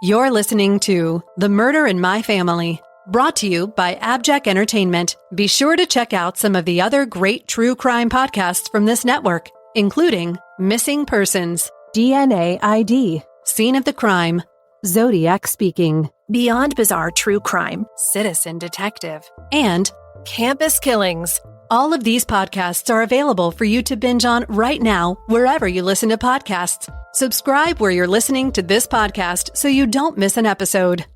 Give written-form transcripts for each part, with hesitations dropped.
You're listening to The Murder in My Family, brought to you by AbJack Entertainment. Be sure to check out some of the other great true crime podcasts from this network, including Missing Persons, DNA ID, Scene of the Crime, Zodiac Speaking, Beyond Bizarre True Crime, Citizen Detective, and Campus Killings. All of these podcasts are available for you to binge on right now, wherever you listen to podcasts. Subscribe where you're listening to this podcast so you don't miss an episode.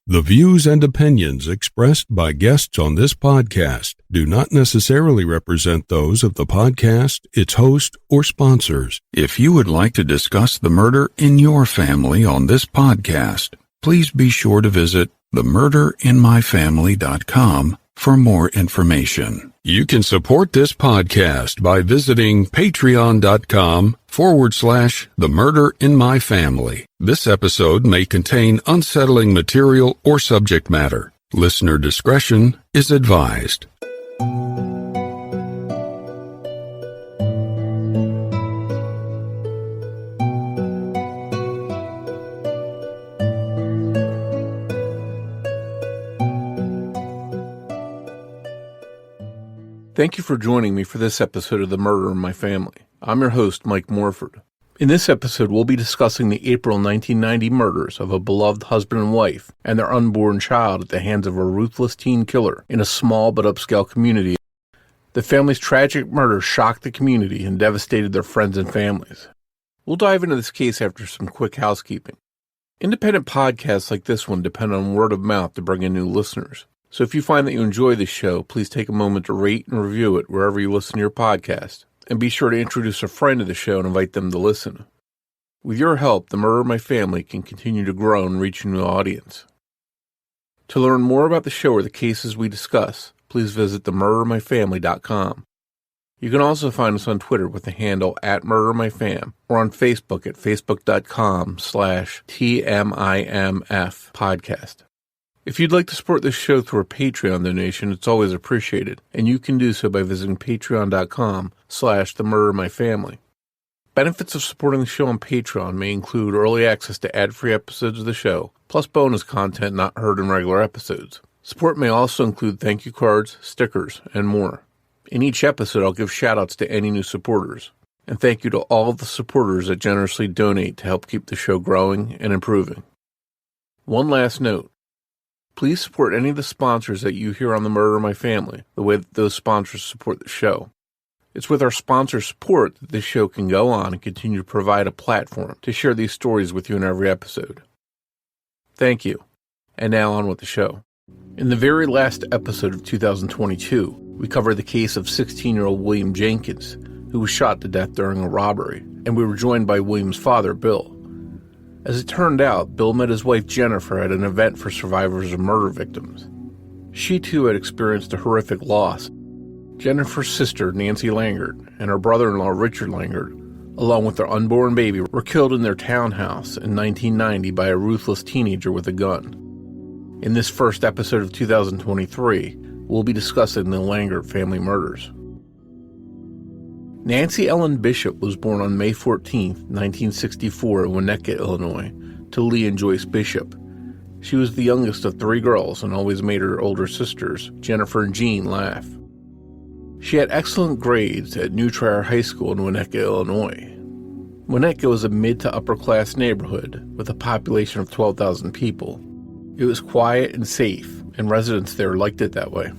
The views and opinions expressed by guests on this podcast do not necessarily represent those of the podcast, its host, or sponsors. If you would like to discuss the murder in your family on this podcast, please be sure to visit themurderinmyfamily.com for more information. You can support this podcast by visiting patreon.com/themurderinmyfamily. This episode may contain unsettling material or subject matter. Listener discretion is advised. Thank you for joining me for this episode of The Murder in My Family. I'm your host, Mike Morford. In this episode, we'll be discussing the April 1990 murders of a beloved husband and wife and their unborn child at the hands of a ruthless teen killer in a small but upscale community. The family's tragic murder shocked the community and devastated their friends and families. We'll dive into this case after some quick housekeeping. Independent podcasts like this one depend on word of mouth to bring in new listeners. So if you find that you enjoy this show, please take a moment to rate and review it wherever you listen to your podcast. And be sure to introduce a friend to the show and invite them to listen. With your help, The Murder in My Family can continue to grow and reach a new audience. To learn more about the show or the cases we discuss, please visit themurderinmyfamily.com. You can also find us on Twitter with the handle @MurderMyFam or on Facebook at facebook.com/TMIMF podcast. If you'd like to support this show through a Patreon donation, it's always appreciated, and you can do so by visiting patreon.com/themurderinmyfamily. Benefits of supporting the show on Patreon may include early access to ad-free episodes of the show, plus bonus content not heard in regular episodes. Support may also include thank you cards, stickers, and more. In each episode, I'll give shout-outs to any new supporters. And thank you to all of the supporters that generously donate to help keep the show growing and improving. One last note. Please support any of the sponsors that you hear on The Murder in My Family, the way that those sponsors support the show. It's with our sponsor support that this show can go on and continue to provide a platform to share these stories with you in every episode. Thank you. And now on with the show. In the very last episode of 2022, we covered the case of 16-year-old William Jenkins, who was shot to death during a robbery, and we were joined by William's father, Bill. As it turned out, Bill met his wife Jennifer at an event for survivors of murder victims. She too had experienced a horrific loss. Jennifer's sister, Nancy Langert, and her brother-in-law, Richard Langert, along with their unborn baby, were killed in their townhouse in 1990 by a ruthless teenager with a gun. In this first episode of 2023, we'll be discussing the Langert family murders. Nancy Ellen Bishop was born on May 14, 1964 in Winnetka, Illinois, to Lee and Joyce Bishop. She was the youngest of three girls and always made her older sisters, Jennifer and Jean, laugh. She had excellent grades at New Trier High School in Winnetka, Illinois. Winnetka was a mid to upper class neighborhood with a population of 12,000 people. It was quiet and safe, and residents there liked it that way.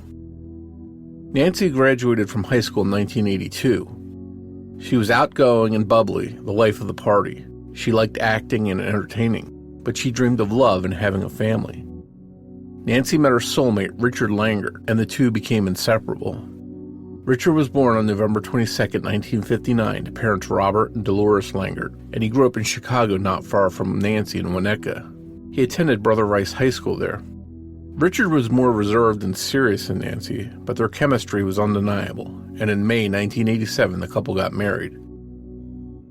Nancy graduated from high school in 1982. She was outgoing and bubbly, the life of the party. She liked acting and entertaining, but she dreamed of love and having a family. Nancy met her soulmate, Richard Langert, and the two became inseparable. Richard was born on November 22, 1959, to parents Robert and Dolores Langert, and he grew up in Chicago not far from Nancy in Winnetka. He attended Brother Rice High School there. Richard was more reserved and serious than Nancy, but their chemistry was undeniable, and in May 1987 the couple got married.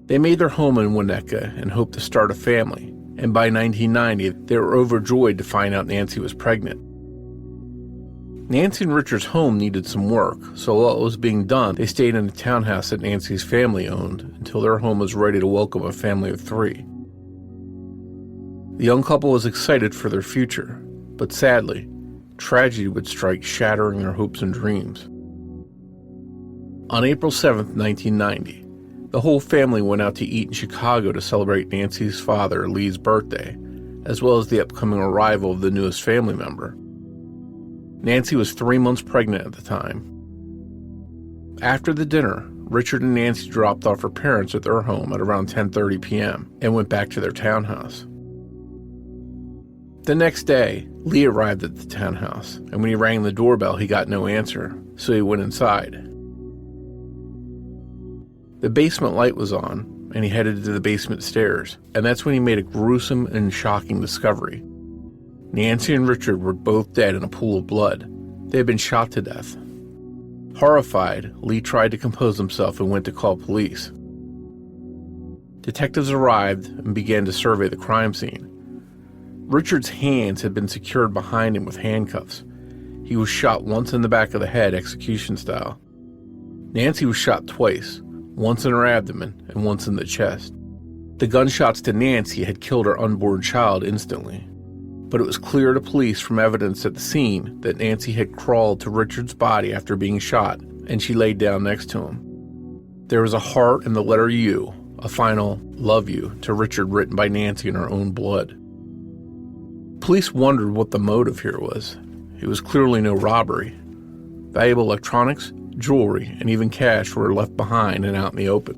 They made their home in Winnetka and hoped to start a family, and by 1990 they were overjoyed to find out Nancy was pregnant. Nancy and Richard's home needed some work, so while it was being done, they stayed in a townhouse that Nancy's family owned until their home was ready to welcome a family of three. The young couple was excited for their future, but sadly, tragedy would strike, shattering their hopes and dreams. On April 7, 1990, the whole family went out to eat in Chicago to celebrate Nancy's father, Lee's birthday, as well as the upcoming arrival of the newest family member. Nancy was 3 months pregnant at the time. After the dinner, Richard and Nancy dropped off her parents at their home at around 10:30 p.m. and went back to their townhouse. The next day, Lee arrived at the townhouse, and when he rang the doorbell, he got no answer, so he went inside. The basement light was on, and he headed to the basement stairs, and that's when he made a gruesome and shocking discovery. Nancy and Richard were both dead in a pool of blood. They had been shot to death. Horrified, Lee tried to compose himself and went to call police. Detectives arrived and began to survey the crime scene. Richard's hands had been secured behind him with handcuffs. He was shot once in the back of the head, execution style. Nancy was shot twice, once in her abdomen and once in the chest. The gunshots to Nancy had killed her unborn child instantly. But it was clear to police from evidence at the scene that Nancy had crawled to Richard's body after being shot, and she laid down next to him. There was a heart and the letter U, a final "love you" to Richard written by Nancy in her own blood. Police wondered what the motive here was. It was clearly no robbery. Valuable electronics, jewelry, and even cash were left behind and out in the open.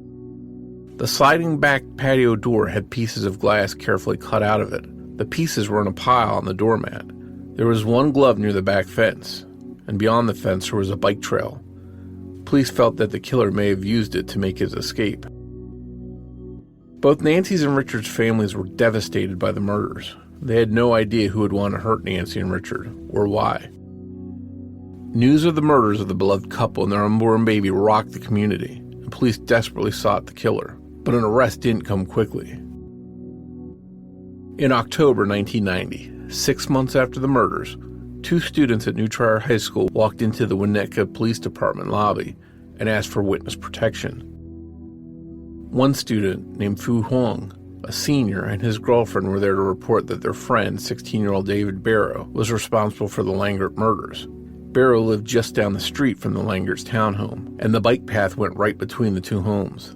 The sliding back patio door had pieces of glass carefully cut out of it. The pieces were in a pile on the doormat. There was one glove near the back fence, and beyond the fence there was a bike trail. Police felt that the killer may have used it to make his escape. Both Nancy's and Richard's families were devastated by the murders. They had no idea who would want to hurt Nancy and Richard, or why. News of the murders of the beloved couple and their unborn baby rocked the community, and police desperately sought the killer, but an arrest didn't come quickly. In October 1990, 6 months after the murders, 2 students at New Trier High School walked into the Winnetka Police Department lobby and asked for witness protection. One student, named Fu Huang, a senior, and his girlfriend were there to report that their friend, 16-year-old David Barrow, was responsible for the Langert murders. Barrow lived just down the street from the Langert's townhome, and the bike path went right between the 2 homes.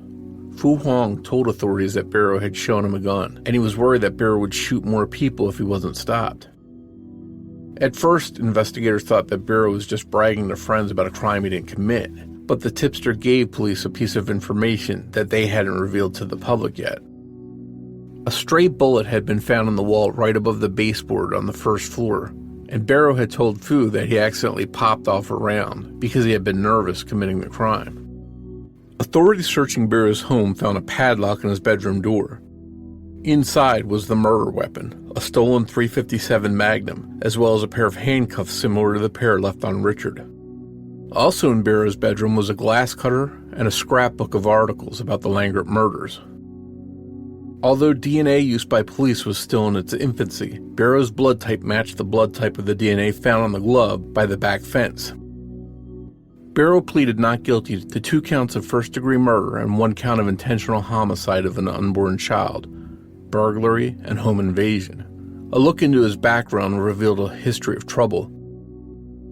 Fu Huang told authorities that Barrow had shown him a gun, and he was worried that Barrow would shoot more people if he wasn't stopped. At first, investigators thought that Barrow was just bragging to friends about a crime he didn't commit, but the tipster gave police a piece of information that they hadn't revealed to the public yet. A stray bullet had been found on the wall right above the baseboard on the first floor, and Barrow had told Fu that he accidentally popped off a round because he had been nervous committing the crime. Authorities searching Barrow's home found a padlock on his bedroom door. Inside was the murder weapon, a stolen .357 Magnum, as well as a pair of handcuffs similar to the pair left on Richard. Also in Barrow's bedroom was a glass cutter and a scrapbook of articles about the Langert murders. Although DNA used by police was still in its infancy, Barrow's blood type matched the blood type of the DNA found on the glove by the back fence. Barrow pleaded not guilty to 2 counts of first-degree murder and 1 count of intentional homicide of an unborn child, burglary, and home invasion. A look into his background revealed a history of trouble.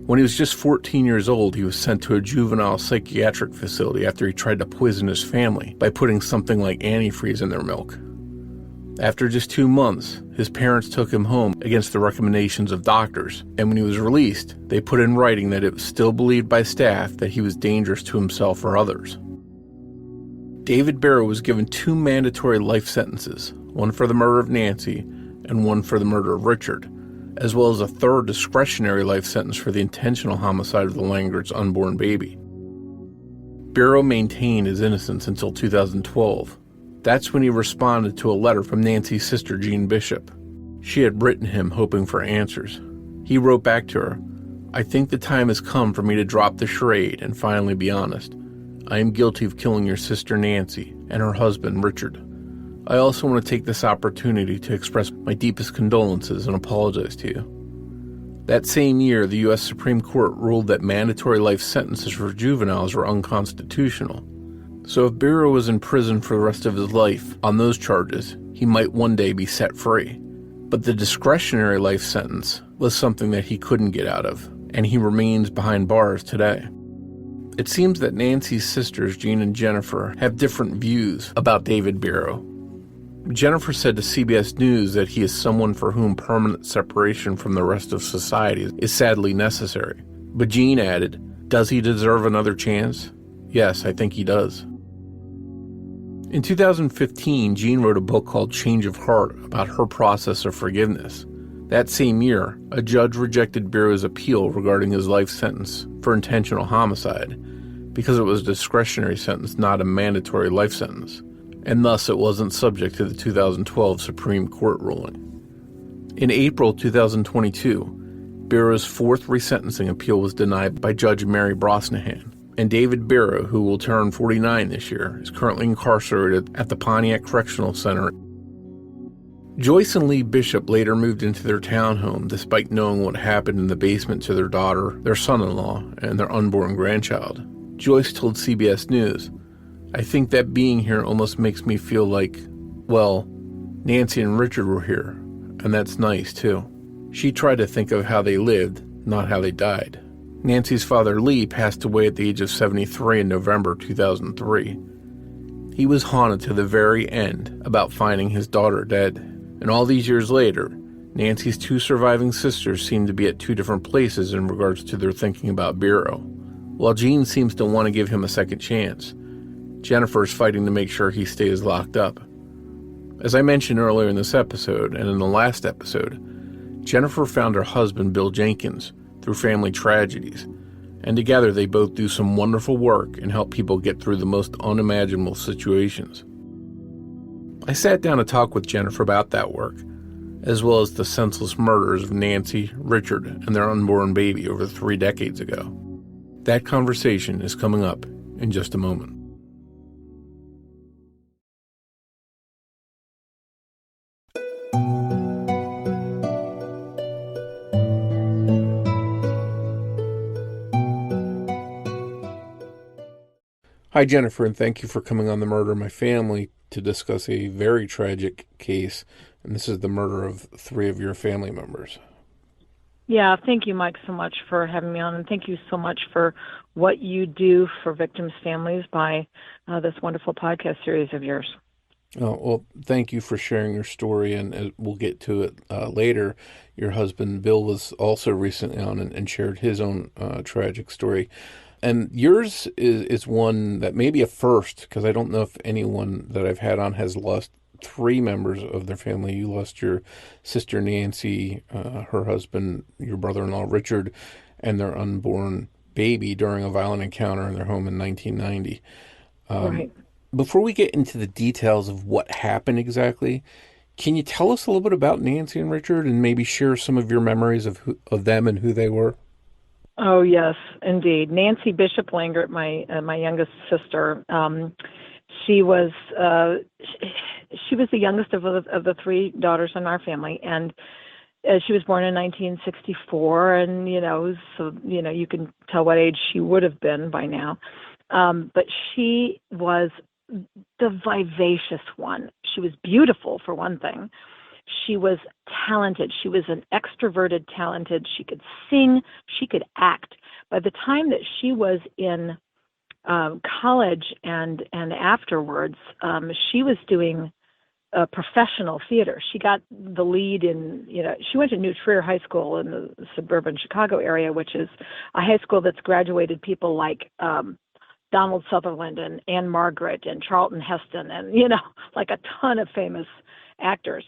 When he was just 14 years old, he was sent to a juvenile psychiatric facility after he tried to poison his family by putting something like antifreeze in their milk. After just 2 months, his parents took him home against the recommendations of doctors, and when he was released, they put in writing that it was still believed by staff that he was dangerous to himself or others. David Barrow was given 2 mandatory life sentences, one for the murder of Nancy and one for the murder of Richard, as well as a 3rd discretionary life sentence for the intentional homicide of the Langert's unborn baby. Barrow maintained his innocence until 2012. That's when he responded to a letter from Nancy's sister, Jean Bishop. She had written him hoping for answers. He wrote back to her, "I think the time has come for me to drop the charade and finally be honest. I am guilty of killing your sister Nancy and her husband Richard. I also want to take this opportunity to express my deepest condolences and apologize to you." That same year, the U.S. Supreme Court ruled that mandatory life sentences for juveniles were unconstitutional. So if Barrow was in prison for the rest of his life on those charges, he might one day be set free. But the discretionary life sentence was something that he couldn't get out of, and he remains behind bars today. It seems that Nancy's sisters, Jean and Jennifer, have different views about David Biro. Jennifer said to CBS News that he is someone for whom permanent separation from the rest of society is sadly necessary. But Jean added, "Does he deserve another chance? Yes, I think he does." In 2015, Jean wrote a book called Change of Heart about her process of forgiveness. That same year, a judge rejected Biro's appeal regarding his life sentence for intentional homicide because it was a discretionary sentence, not a mandatory life sentence, and thus it wasn't subject to the 2012 Supreme Court ruling. In April 2022, Biro's fourth resentencing appeal was denied by Judge Mary Brosnahan, and David Biro, who will turn 49 this year, is currently incarcerated at the Pontiac Correctional Center. Joyce and Lee Bishop later moved into their townhome despite knowing what happened in the basement to their daughter, their son-in-law, and their unborn grandchild. Joyce told CBS News, "I think that being here almost makes me feel like, well, Nancy and Richard were here, and that's nice too." She tried to think of how they lived, not how they died. Nancy's father, Lee, passed away at the age of 73 in November 2003. He was haunted to the very end about finding his daughter dead. And all these years later, Nancy's two surviving sisters seem to be at two different places in regards to their thinking about Biro. While Jean seems to want to give him a second chance, Jennifer is fighting to make sure he stays locked up. As I mentioned earlier in this episode, and in the last episode, Jennifer found her husband, Bill Jenkins, through family tragedies, and together they both do some wonderful work and help people get through the most unimaginable situations. I sat down to talk with Jennifer about that work, as well as the senseless murders of Nancy, Richard, and their unborn baby over 3 decades ago. That conversation is coming up in just a moment. Hi, Jennifer, and thank you for coming on The Murder of My Family to discuss a very tragic case, and this is the murder of 3 of your family members. Yeah, thank you, Mike, so much for having me on, and thank you so much for what you do for victims' families by this wonderful podcast series of yours. Oh, well, thank you for sharing your story, and we'll get to it later. Your husband, Bill, was also recently on and shared his own tragic story. And yours is one that may be a first, because I don't know if anyone that I've had on has lost 3 members of their family. You lost your sister Nancy, her husband, your brother-in-law Richard, and their unborn baby during a violent encounter in their home in 1990. Right. Before we get into the details of what happened exactly, can you tell us a little bit about Nancy and Richard and maybe share some of your memories of them and who they were? Oh, yes, indeed. Nancy Bishop Langert, my youngest sister, she was the youngest of the 3 daughters in our family, and she was born in 1964, and you can tell what age she would have been by now. But she was the vivacious one. She was beautiful, for one thing. She was talented. She was an extroverted, talented. She could sing. She could act. By the time that she was in college and afterwards, she was doing professional theater. She got the lead in, she went to New Trier High School in the suburban Chicago area, which is a high school that's graduated people like Donald Sutherland and Anne Margaret and Charlton Heston and, like a ton of famous actors.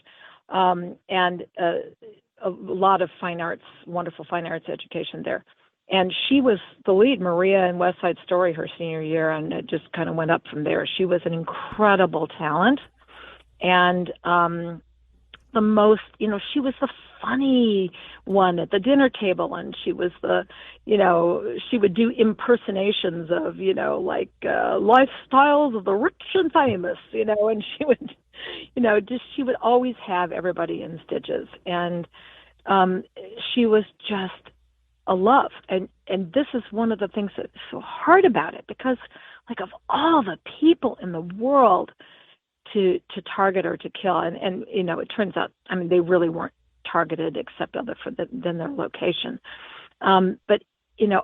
And a lot of fine arts, wonderful fine arts education there. And she was the lead, Maria, in West Side Story her senior year, and it just kind of went up from there. She was an incredible talent. And the most, she was the funny one at the dinner table, and she was she would do impersonations of, lifestyles of the rich and famous, and she would, she would always have everybody in stitches. And she was just a love. And this is one of the things that's so hard about it, because, of all the people in the world to target or to kill. And it turns out, I mean, they really weren't targeted except than their location. But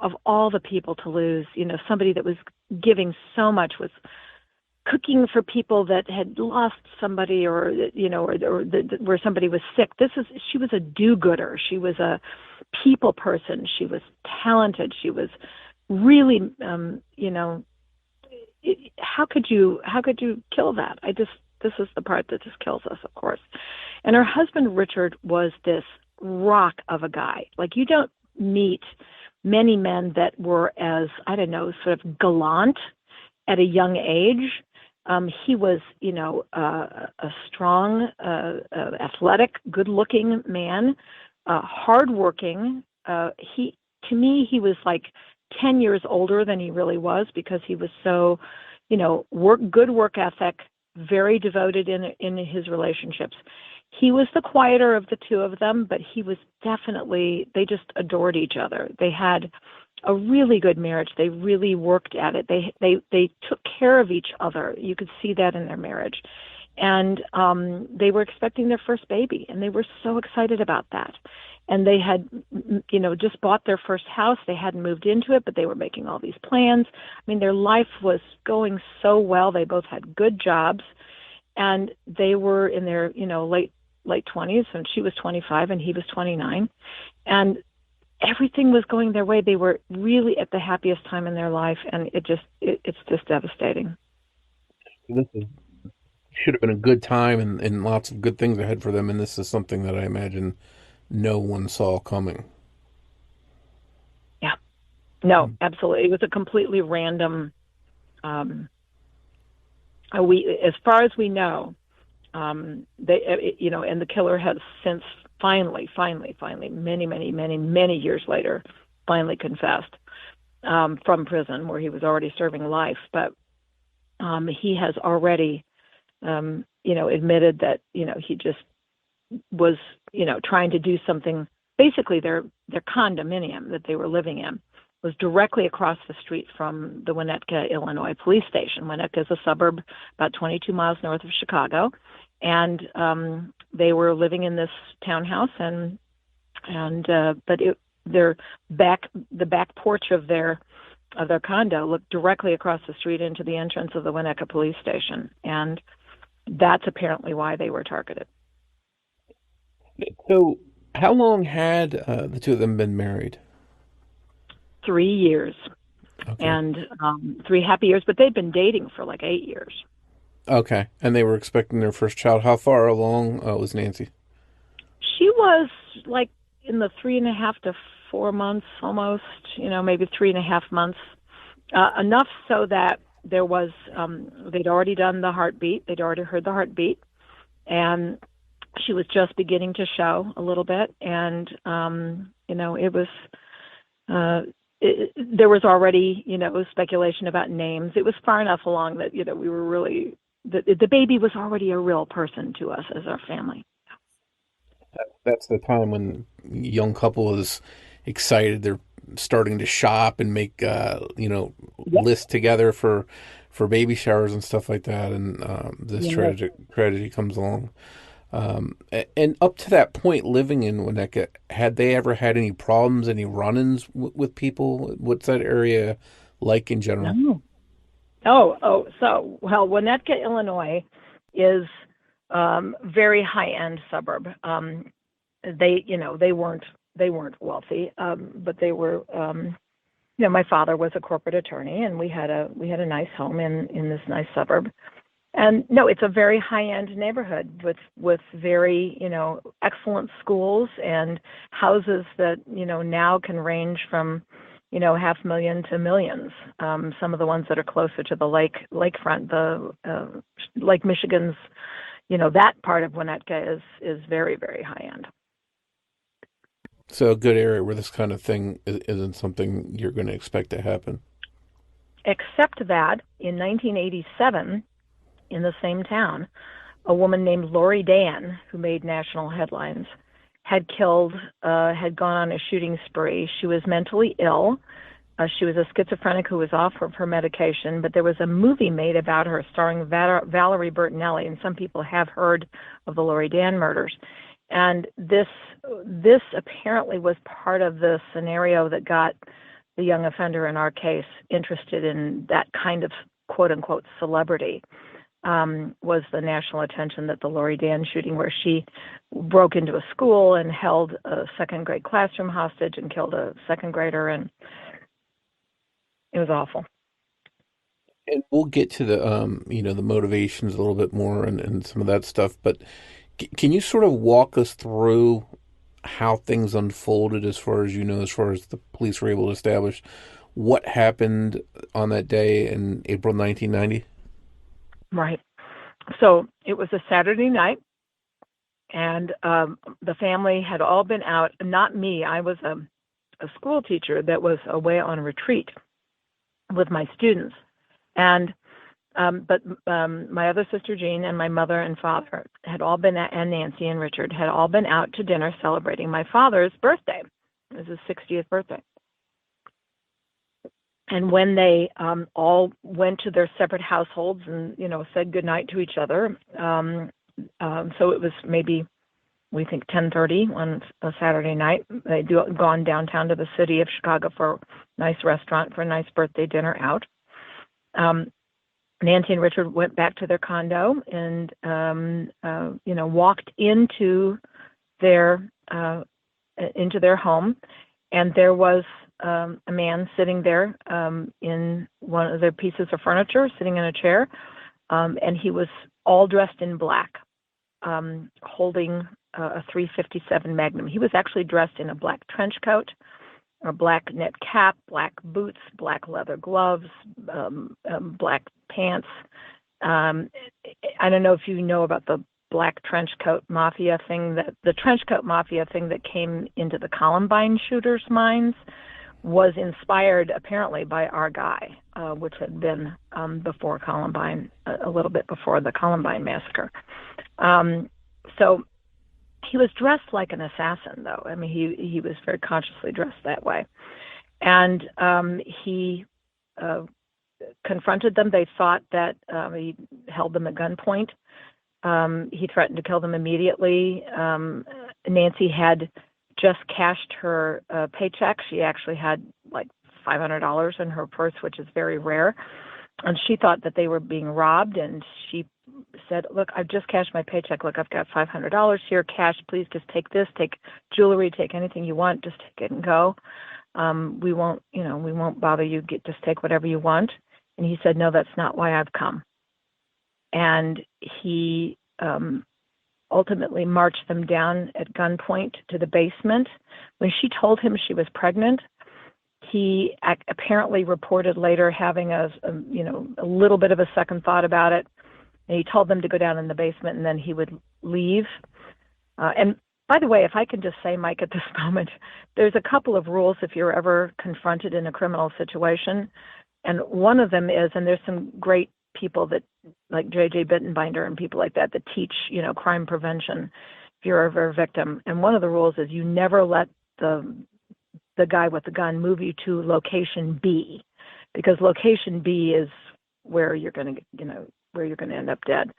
of all the people to lose, somebody that was giving so much, was cooking for people that had lost somebody, or where somebody was sick. She was a do-gooder. She was a people person. She was talented. She was really, how could you kill that? This is the part that just kills us, of course. And her husband, Richard, was this rock of a guy. Like, you don't meet many men that were as, I don't know, sort of gallant at a young age. He was, a strong, athletic, good-looking man, hardworking. To me, he was like 10 years older than he really was, because he was so, good work ethic, very devoted in his relationships. He was the quieter of the two of them, but he was definitely, they just adored each other. They had a really good marriage. They really worked at it. They took care of each other. You could see that in their marriage. And they were expecting their first baby, and they were so excited about that. And they had, just bought their first house. They hadn't moved into it, but they were making all these plans. I mean, their life was going so well. They both had good jobs, and they were in their, late 20s, and she was 25 and he was 29. And everything was going their way. They were really at the happiest time in their life, and it's just devastating. Should have been a good time, and lots of good things ahead for them, and this is something that I imagine no one saw coming. Yeah. No, absolutely. It was a completely random, as far as we know, and the killer has since finally, many years later, finally confessed, from prison where he was already serving life. But he has already, admitted that, he just was, trying to do something. Basically, their condominium that they were living in was directly across the street from the Winnetka, Illinois police station. Winnetka is a suburb about 22 miles north of Chicago. And they were living in this townhouse, but the back porch of their condo looked directly across the street into the entrance of the Winnetka police station, and that's apparently why they were targeted. So, how long had the two of them been married? 3 years, Okay. and 3 happy years, but they'd been dating for like 8 years. Okay, and they were expecting their first child. How far along was Nancy? She was like in the 3.5 to 4 months, almost, maybe 3.5 months, enough so that there was, they'd already done the heartbeat. They'd already heard the heartbeat, and she was just beginning to show a little bit. And, it was, there was already, speculation about names. It was far enough along that, we were really, the baby was already a real person to us as our family. That's the time when a young couple is excited. They're starting to shop and make, lists together for baby showers and stuff like that. And this tragedy comes along. And up to that point, living in Winnetka, had they ever had any problems, any run-ins with people? What's that area like in general? No. Winnetka, Illinois is very high-end suburb. They weren't wealthy, but they were. My father was a corporate attorney, and we had a nice home in this nice suburb. And no, it's a very high-end neighborhood with very, excellent schools and houses that, now can range from, $500,000 to millions. Some of the ones that are closer to the lakefront, the Lake Michigan's, that part of Winnetka is very, very high-end. So a good area where this kind of thing isn't something you're going to expect to happen. Except that in 1987, in the same town, a woman named Lori Dan, who made national headlines, had gone on a shooting spree. She was mentally ill. She was a schizophrenic who was off of her medication, but there was a movie made about her starring Valerie Bertinelli, and some people have heard of the Lori Dan murders. And this apparently was part of the scenario that got the young offender in our case interested in that kind of quote-unquote celebrity. Was the national attention that the Lori Dan shooting, where she broke into a school and held a second-grade classroom hostage and killed a second grader, and it was awful. And we'll get to the the motivations a little bit more and some of that stuff. But can you sort of walk us through how things unfolded, as far as as far as the police were able to establish what happened on that day in April 1990? Right. So it was a Saturday night, and the family had all been out. Not me. I was a school teacher that was away on retreat with my students, and but my other sister Jean and my mother and father had all been and Nancy and Richard had all been out to dinner celebrating my father's birthday. It was his 60th birthday. And when they all went to their separate households and said goodnight to each other, so it was maybe, we think, 10:30 on a Saturday night. They'd gone downtown to the city of Chicago for a nice restaurant for a nice birthday dinner out. Nancy and Richard went back to their condo and walked into their home, and there was a man sitting there in one of their pieces of furniture, sitting in a chair, and he was all dressed in black, holding a .357 Magnum. He was actually dressed in a black trench coat, a black knit cap, black boots, black leather gloves, black pants. I don't know if you know about the black trench coat mafia thing. The trench coat mafia thing that came into the Columbine shooters' minds was inspired apparently by our guy, which had been before Columbine, a little bit before the Columbine massacre. So he was dressed like an assassin, though. I mean, he was very consciously dressed that way. And he confronted them. They thought that he held them at gunpoint. He threatened to kill them immediately. Nancy had just cashed her paycheck. She actually had like $500 in her purse, which is very rare. And she thought that they were being robbed, and she said, "Look, I've just cashed my paycheck. Look, I've got $500 here, cash. Please just take this, take jewelry, take anything you want, just take it and go. We won't bother you. Just take whatever you want." And he said, "No, that's not why I've come." And he ultimately marched them down at gunpoint to the basement. When she told him she was pregnant, he apparently reported later having a little bit of a second thought about it. And he told them to go down in the basement, and then he would leave. And by the way, if I can just say, Mike, at this moment, there's a couple of rules if you're ever confronted in a criminal situation. And one of them is, and there's some great people that, like J.J. Bittenbinder and people like that teach, crime prevention if you're ever a victim. And one of the rules is you never let the guy with the gun move you to location B, because location B is where you're going to end up dead.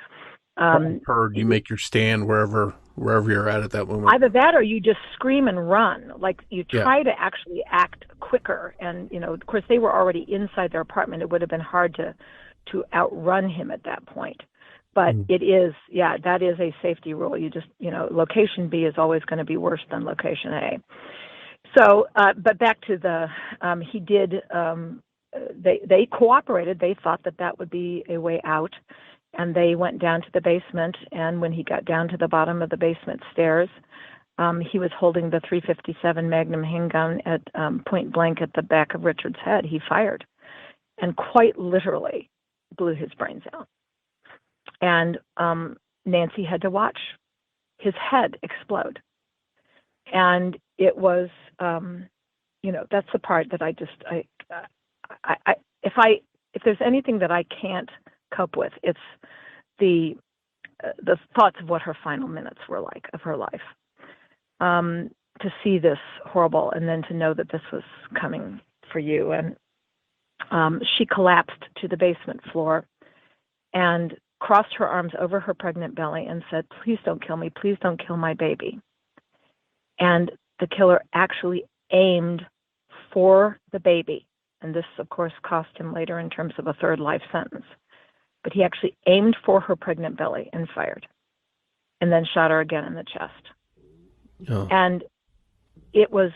Heard you make your stand wherever you're at that moment. Either that, or you just scream and run. Like you try to actually act quicker. And of course, they were already inside their apartment. It would have been hard to outrun him at that point. But it is, that is a safety rule. You just, location B is always going to be worse than location A. So, but back to he did. They cooperated. They thought that would be a way out. And they went down to the basement, and when he got down to the bottom of the basement stairs, he was holding the .357 Magnum handgun at point blank at the back of Richard's head. He fired, and quite literally blew his brains out. And Nancy had to watch his head explode. And it was, that's the part that if there's anything that I can't cope with, it's the thoughts of what her final minutes were like of her life. To see this horrible, and then to know that this was coming for you. And she collapsed to the basement floor and crossed her arms over her pregnant belly and said, "Please don't kill me. Please don't kill my baby." And the killer actually aimed for the baby. And this, of course, cost him later in terms of a third life sentence. But he actually aimed for her pregnant belly and fired, and then shot her again in the chest. Oh. And it was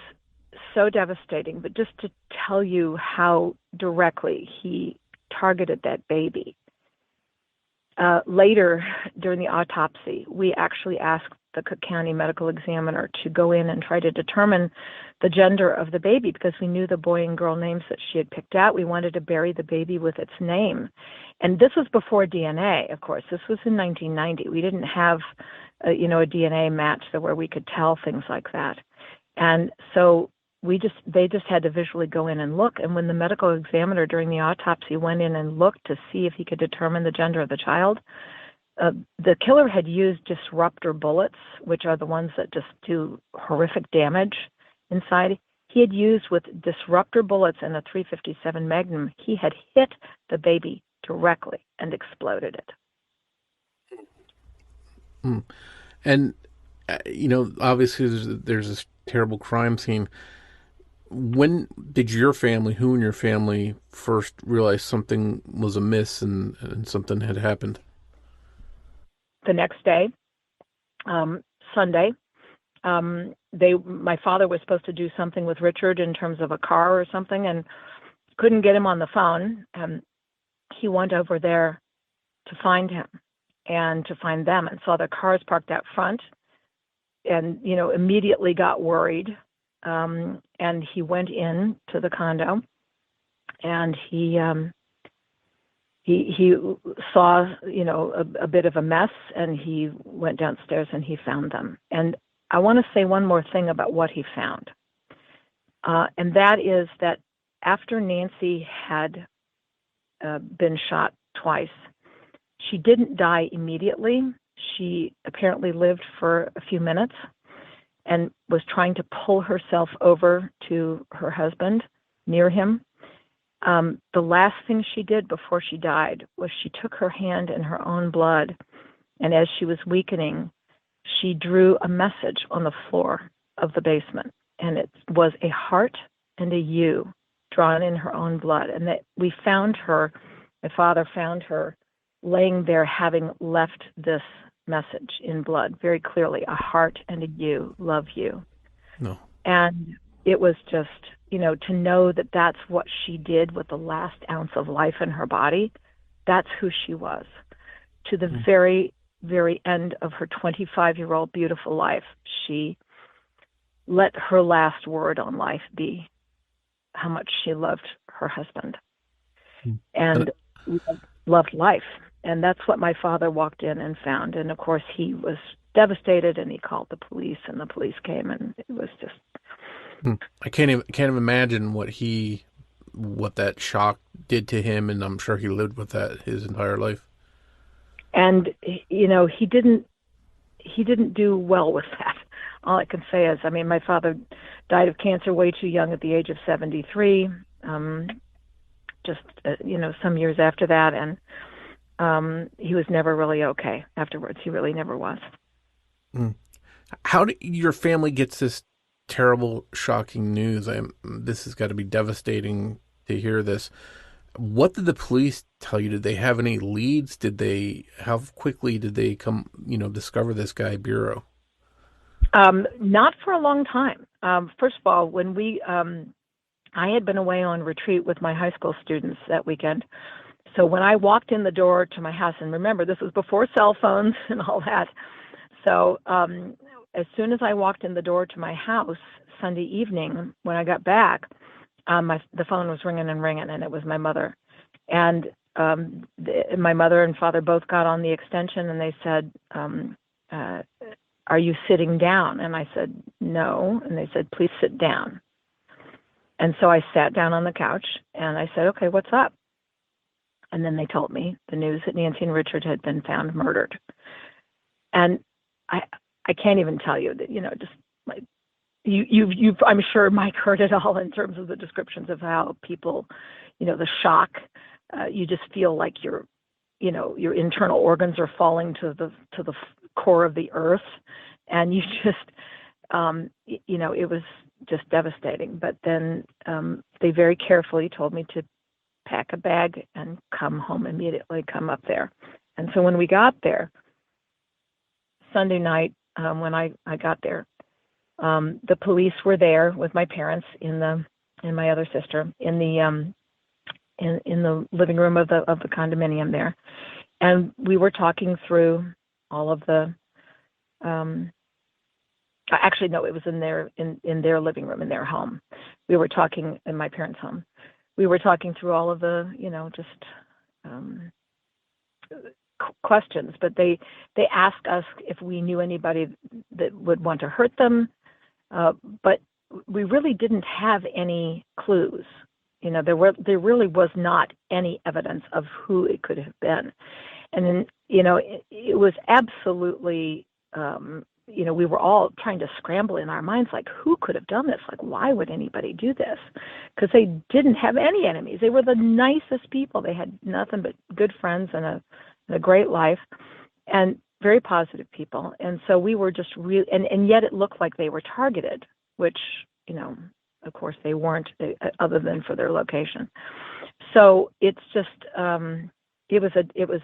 so devastating. But just to tell you how directly he targeted that baby, later during the autopsy, we actually asked the Cook County medical examiner to go in and try to determine the gender of the baby, because we knew the boy and girl names that she had picked out. We wanted to bury the baby with its name. And this was before DNA, of course. This was in 1990. We didn't have a DNA match where we could tell things like that. And so they just had to visually go in and look. And when the medical examiner during the autopsy went in and looked to see if he could determine the gender of the child, the killer had used disruptor bullets, which are the ones that just do horrific damage inside. He had used with disruptor bullets and a .357 Magnum, he had hit the baby directly and exploded it. Mm. And, obviously there's this terrible crime scene. When did who in your family first realize something was amiss and something had happened? The next day, Sunday, my father was supposed to do something with Richard in terms of a car or something, and couldn't get him on the phone. He went over there to find him and to find them, and saw their cars parked out front, and immediately got worried. And he went in to the condo, and he saw, a bit of a mess, and he went downstairs and he found them. And I want to say one more thing about what he found. And that is that after Nancy had been shot twice, she didn't die immediately. She apparently lived for a few minutes and was trying to pull herself over to her husband, near him. The last thing she did before she died was she took her hand in her own blood, and as she was weakening, she drew a message on the floor of the basement, and it was a heart and a U drawn in her own blood. And that we found her, my father found her laying there having left this message in blood, very clearly, a heart and a U, love you. No. And it was just, to know that that's what she did with the last ounce of life in her body, that's who she was. To the very, very end of her 25-year-old beautiful life, she let her last word on life be how much she loved her husband and loved life. And that's what my father walked in and found. And of course, he was devastated, and he called the police, and the police came, and it was just. I can't even imagine what that shock did to him, and I'm sure he lived with that his entire life. And he didn't do well with that. All I can say is, my father died of cancer way too young at the age of 73. Some years after that, and he was never really okay afterwards. He really never was. How did your family gets this terrible, shocking news? This has got to be devastating to hear this. What did the police tell you? Did they have any leads? How quickly did they come, discover this guy, Bureau? Not for a long time. First of all, when I had been away on retreat with my high school students that weekend. So when I walked in the door to my house, and remember, this was before cell phones and all that. So as soon as I walked in the door to my house Sunday evening, when I got back, the phone was ringing and ringing, and it was my mother. And my mother and father both got on the extension, and they said, "Are you sitting down?" And I said, "No." And they said, "Please sit down." And so I sat down on the couch, and I said, "Okay, what's up?" And then they told me the news that Nancy and Richard had been found murdered. And I can't even tell you that, just like I'm sure Mike heard it all in terms of the descriptions of how people, the shock. You just feel like your internal organs are falling to the core of the earth, and you just, it was just devastating. But then they very carefully told me to pack a bag and come home immediately, come up there. And so when we got there, Sunday night, when I got there, the police were there with my parents and my other sister in the living room of the condominium there, and we were talking through all of the. Actually, no, it was in their living room in their home. We were talking in my parents' home. We were talking through all of the questions, but they asked us if we knew anybody that would want to hurt them, but we really didn't have any clues. There really was not any evidence of who it could have been, and then it was absolutely. We were all trying to scramble in our minds, like, who could have done this? Like, why would anybody do this? Because they didn't have any enemies. They were the nicest people. They had nothing but good friends and a great life, and very positive people. And so we were just really, and yet it looked like they were targeted, which, of course they weren't, other than for their location. So it's just, it was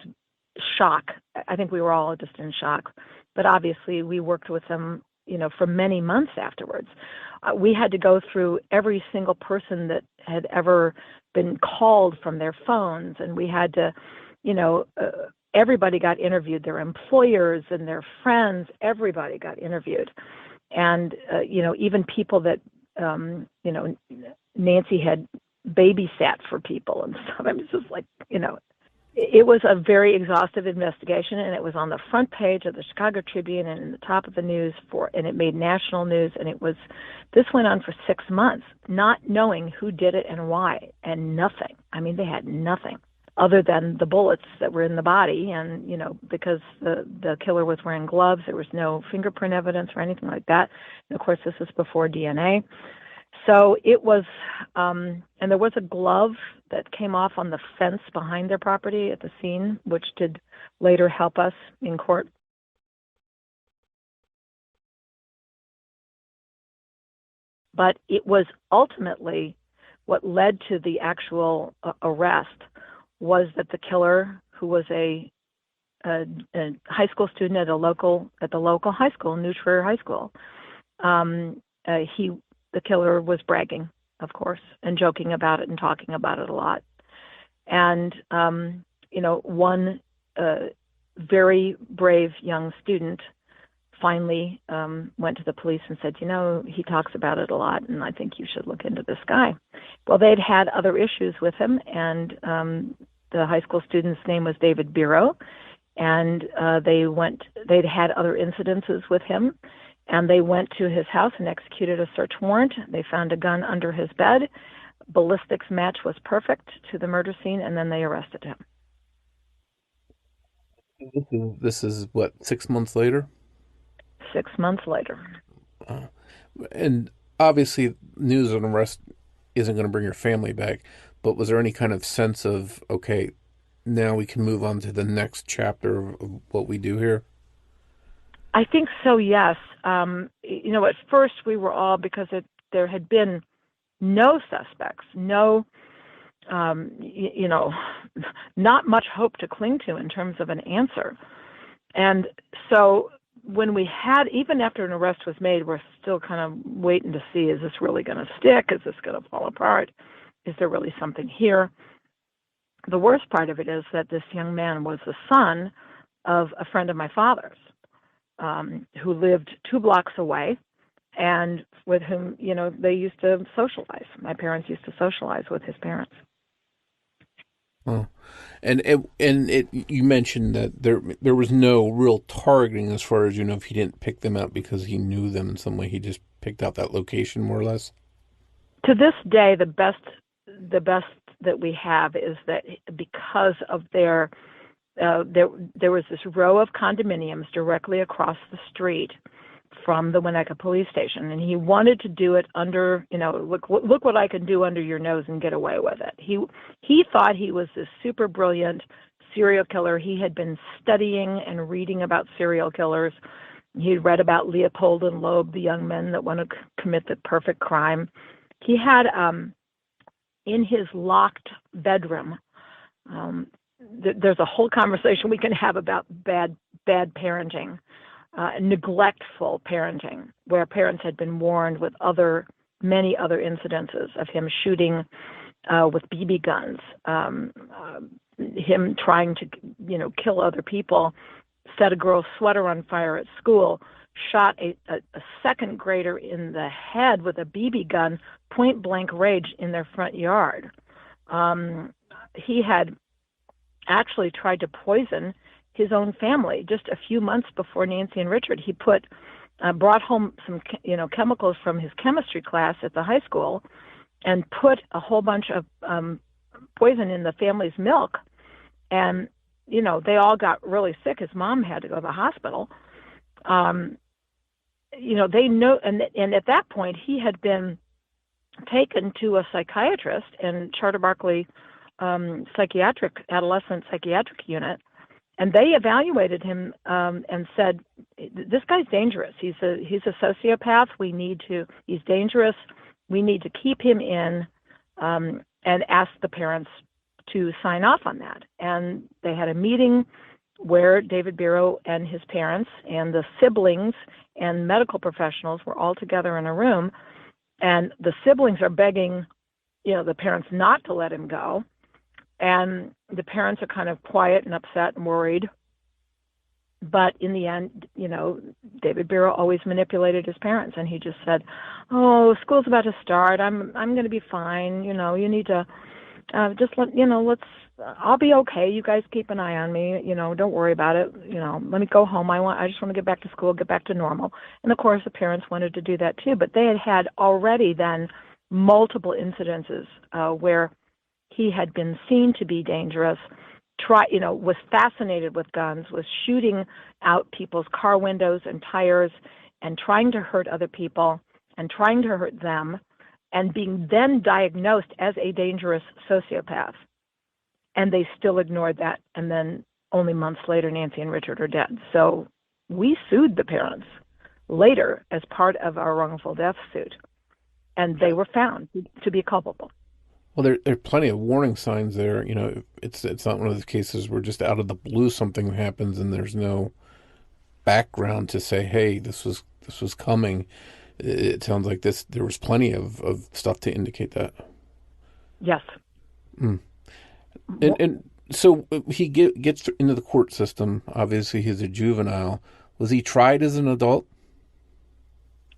shock. I think we were all just in shock. But obviously, we worked with them, for many months afterwards. We had to go through every single person that had ever been called from their phones, and we had to, everybody got interviewed. Their employers and their friends, everybody got interviewed, and even people that, Nancy had babysat for people and stuff. I mean, it's just like, it was a very exhaustive investigation, and it was on the front page of the Chicago Tribune and in the top of the news and it made national news. And this went on for 6 months, not knowing who did it and why, and nothing. I mean, they had nothing other than the bullets that were in the body. And, because the killer was wearing gloves, there was no fingerprint evidence or anything like that. And of course, this is before DNA. So it was, and there was a glove that came off on the fence behind their property at the scene, which did later help us in court. But it was ultimately what led to the actual arrest was that the killer, who was a high school student at the local high school, New Trier High School, the killer was bragging, of course, and joking about it and talking about it a lot. And, one very brave young student finally went to the police and said, he talks about it a lot, and I think you should look into this guy. Well, they'd had other issues with him, and the high school student's name was David Biro, and they'd had other incidences with him. And they went to his house and executed a search warrant. They found a gun under his bed. Ballistics match was perfect to the murder scene, and then they arrested him. This is what, 6 months later? 6 months later. And obviously, news of an arrest isn't going to bring your family back, but was there any kind of sense of, okay, now we can move on to the next chapter of what we do here? I think so, yes. At first we were all, because there had been no suspects, no, not much hope to cling to in terms of an answer. And so when we had, even after an arrest was made, we're still kind of waiting to see, is this really going to stick? Is this going to fall apart? Is there really something here? The worst part of it is that this young man was the son of a friend of my father's, who lived 2 blocks away, and with whom, they used to socialize. My parents used to socialize with his parents. Oh, and you mentioned that there was no real targeting as far as, if he didn't pick them out because he knew them in some way. He just picked out that location more or less. To this day, the best that we have is that because of there was this row of condominiums directly across the street from the Winnetka police station, and he wanted to do it under, look what I can do under your nose and get away with it. He thought he was this super brilliant serial killer. He had been studying and reading about serial killers. He'd read about Leopold and Loeb, the young men that want to commit the perfect crime. He had in his locked bedroom, there's a whole conversation we can have about bad parenting. Neglectful parenting, where parents had been warned with many other incidences of him shooting with BB guns, him trying to, kill other people, set a girl's sweater on fire at school, shot a second grader in the head with a BB gun, point blank range in their front yard. He had actually tried to poison his own family. Just a few months before Nancy and Richard, he brought home some, chemicals from his chemistry class at the high school, and put a whole bunch of poison in the family's milk. And they all got really sick. His mom had to go to the hospital. They know, and at that point, he had been taken to a psychiatrist in Charter Barkley adolescent psychiatric unit. And they evaluated him and said, "This guy's dangerous. He's a sociopath. He's dangerous. We need to keep him in," and asked the parents to sign off on that. And they had a meeting where David Biro and his parents and the siblings and medical professionals were all together in a room. And the siblings are begging, the parents not to let him go. And the parents are kind of quiet and upset and worried. But in the end, David Biro always manipulated his parents, and he just said, "Oh, school's about to start. I'm going to be fine. You need to just I'll be okay. You guys keep an eye on me. Don't worry about it. Let me go home. I just want to get back to school, get back to normal." And of course, the parents wanted to do that too. But they had already then multiple incidences where he had been seen to be dangerous, was fascinated with guns, was shooting out people's car windows and tires and trying to hurt other people and trying to hurt them, and being then diagnosed as a dangerous sociopath. And they still ignored that. And then only months later, Nancy and Richard are dead. So we sued the parents later as part of our wrongful death suit. And they were found to be culpable. Well, there are plenty of warning signs there. It's not one of those cases where just out of the blue something happens and there's no background to say, hey, this was coming. It sounds like there was plenty of stuff to indicate that. Yes. Mm. And so he gets into the court system. Obviously, he's a juvenile. Was he tried as an adult?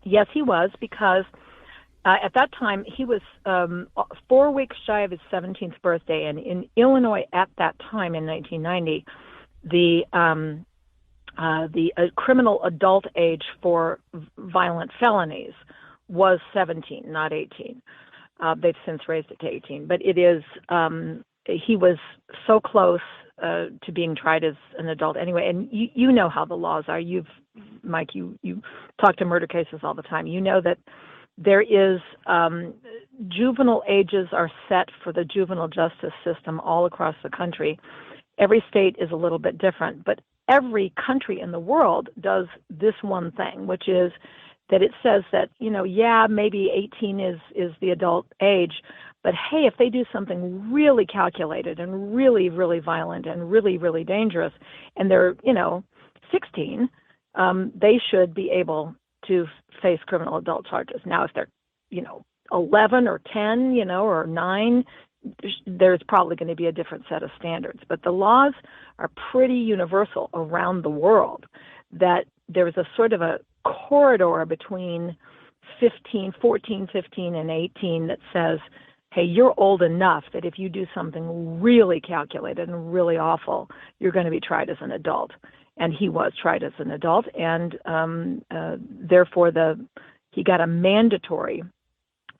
Yes, he was, because at that time, he was 4 weeks shy of his 17th birthday, and in Illinois at that time, in 1990, the criminal adult age for violent felonies was 17, not 18. They've since raised it to 18, but it is. He was so close to being tried as an adult anyway, and you know how the laws are. Mike, you talk to murder cases all the time. You know that there is juvenile ages are set for the juvenile justice system all across the country. Every state is a little bit different, but every country in the world does this one thing, which is that it says that, maybe 18 is the adult age, but hey, if they do something really calculated and really, really violent and really, really dangerous, and they're, 16, they should be able to face criminal adult charges. Now, if they're, 11 or 10, or 9, there's probably going to be a different set of standards. But the laws are pretty universal around the world, that there's a sort of a corridor between 14, 15, and 18 that says, hey, you're old enough that if you do something really calculated and really awful, you're going to be tried as an adult. And he was tried as an adult, and therefore he got a mandatory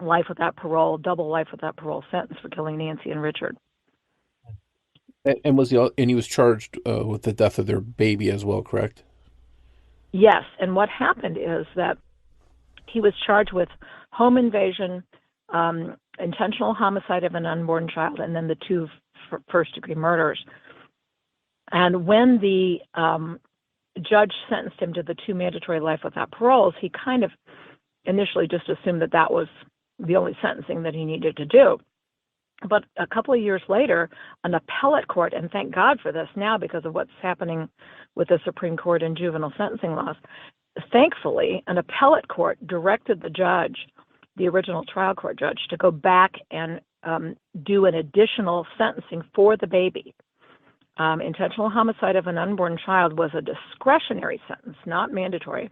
life without parole, double life without parole sentence for killing Nancy and Richard. And he was charged with the death of their baby as well, correct? Yes, and what happened is that he was charged with home invasion, intentional homicide of an unborn child, and then the two first-degree murders. And when the judge sentenced him to the 2 mandatory life without paroles, he kind of initially just assumed that that was the only sentencing that he needed to do. But a couple of years later, an appellate court, and thank God for this now because of what's happening with the Supreme Court and juvenile sentencing laws, thankfully, an appellate court directed the judge, the original trial court judge, to go back and do an additional sentencing for the baby. Intentional homicide of an unborn child was a discretionary sentence, not mandatory.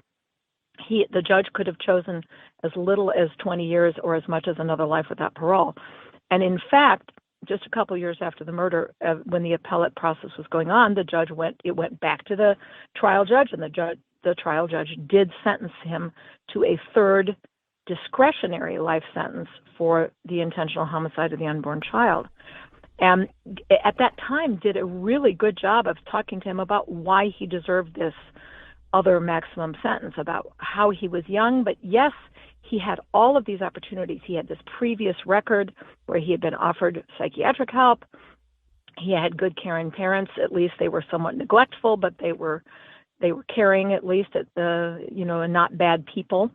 The judge could have chosen as little as 20 years or as much as another life without parole. And in fact, just a couple of years after the murder, when the appellate process was going on, it went back to the trial judge, and the trial judge did sentence him to a third discretionary life sentence for the intentional homicide of the unborn child. And at that time did a really good job of talking to him about why he deserved this other maximum sentence, about how he was young, but yes, he had all of these opportunities. He had this previous record where he had been offered psychiatric help. He had good caring parents. At least they were somewhat neglectful, but they were caring, at least, and not bad people.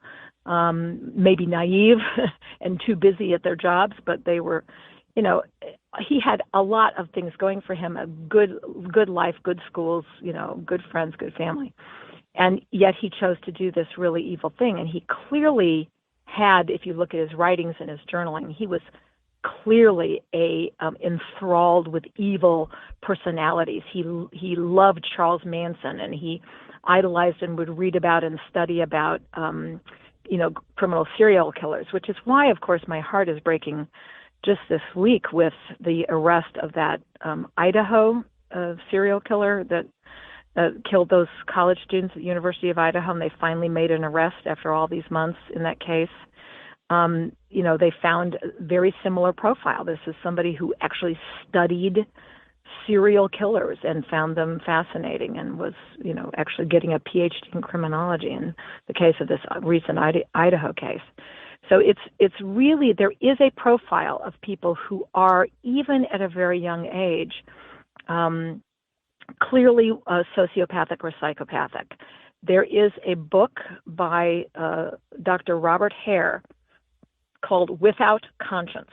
Maybe naive and too busy at their jobs, but they were, he had a lot of things going for him: a good life, good schools, good friends, good family. And yet he chose to do this really evil thing. And he clearly had, if you look at his writings and his journaling, he was clearly enthralled with evil personalities. He loved Charles Manson, and he idolized and would read about and study about, criminal serial killers, which is why, of course, my heart is breaking just this week with the arrest of that Idaho serial killer that killed those college students at the University of Idaho, and they finally made an arrest after all these months in that case. They found a very similar profile. This is somebody who actually studied serial killers and found them fascinating and was, actually getting a PhD in criminology in the case of this recent Idaho case. So it's really, there is a profile of people who are, even at a very young age, clearly sociopathic or psychopathic. There is a book by Dr. Robert Hare called Without Conscience,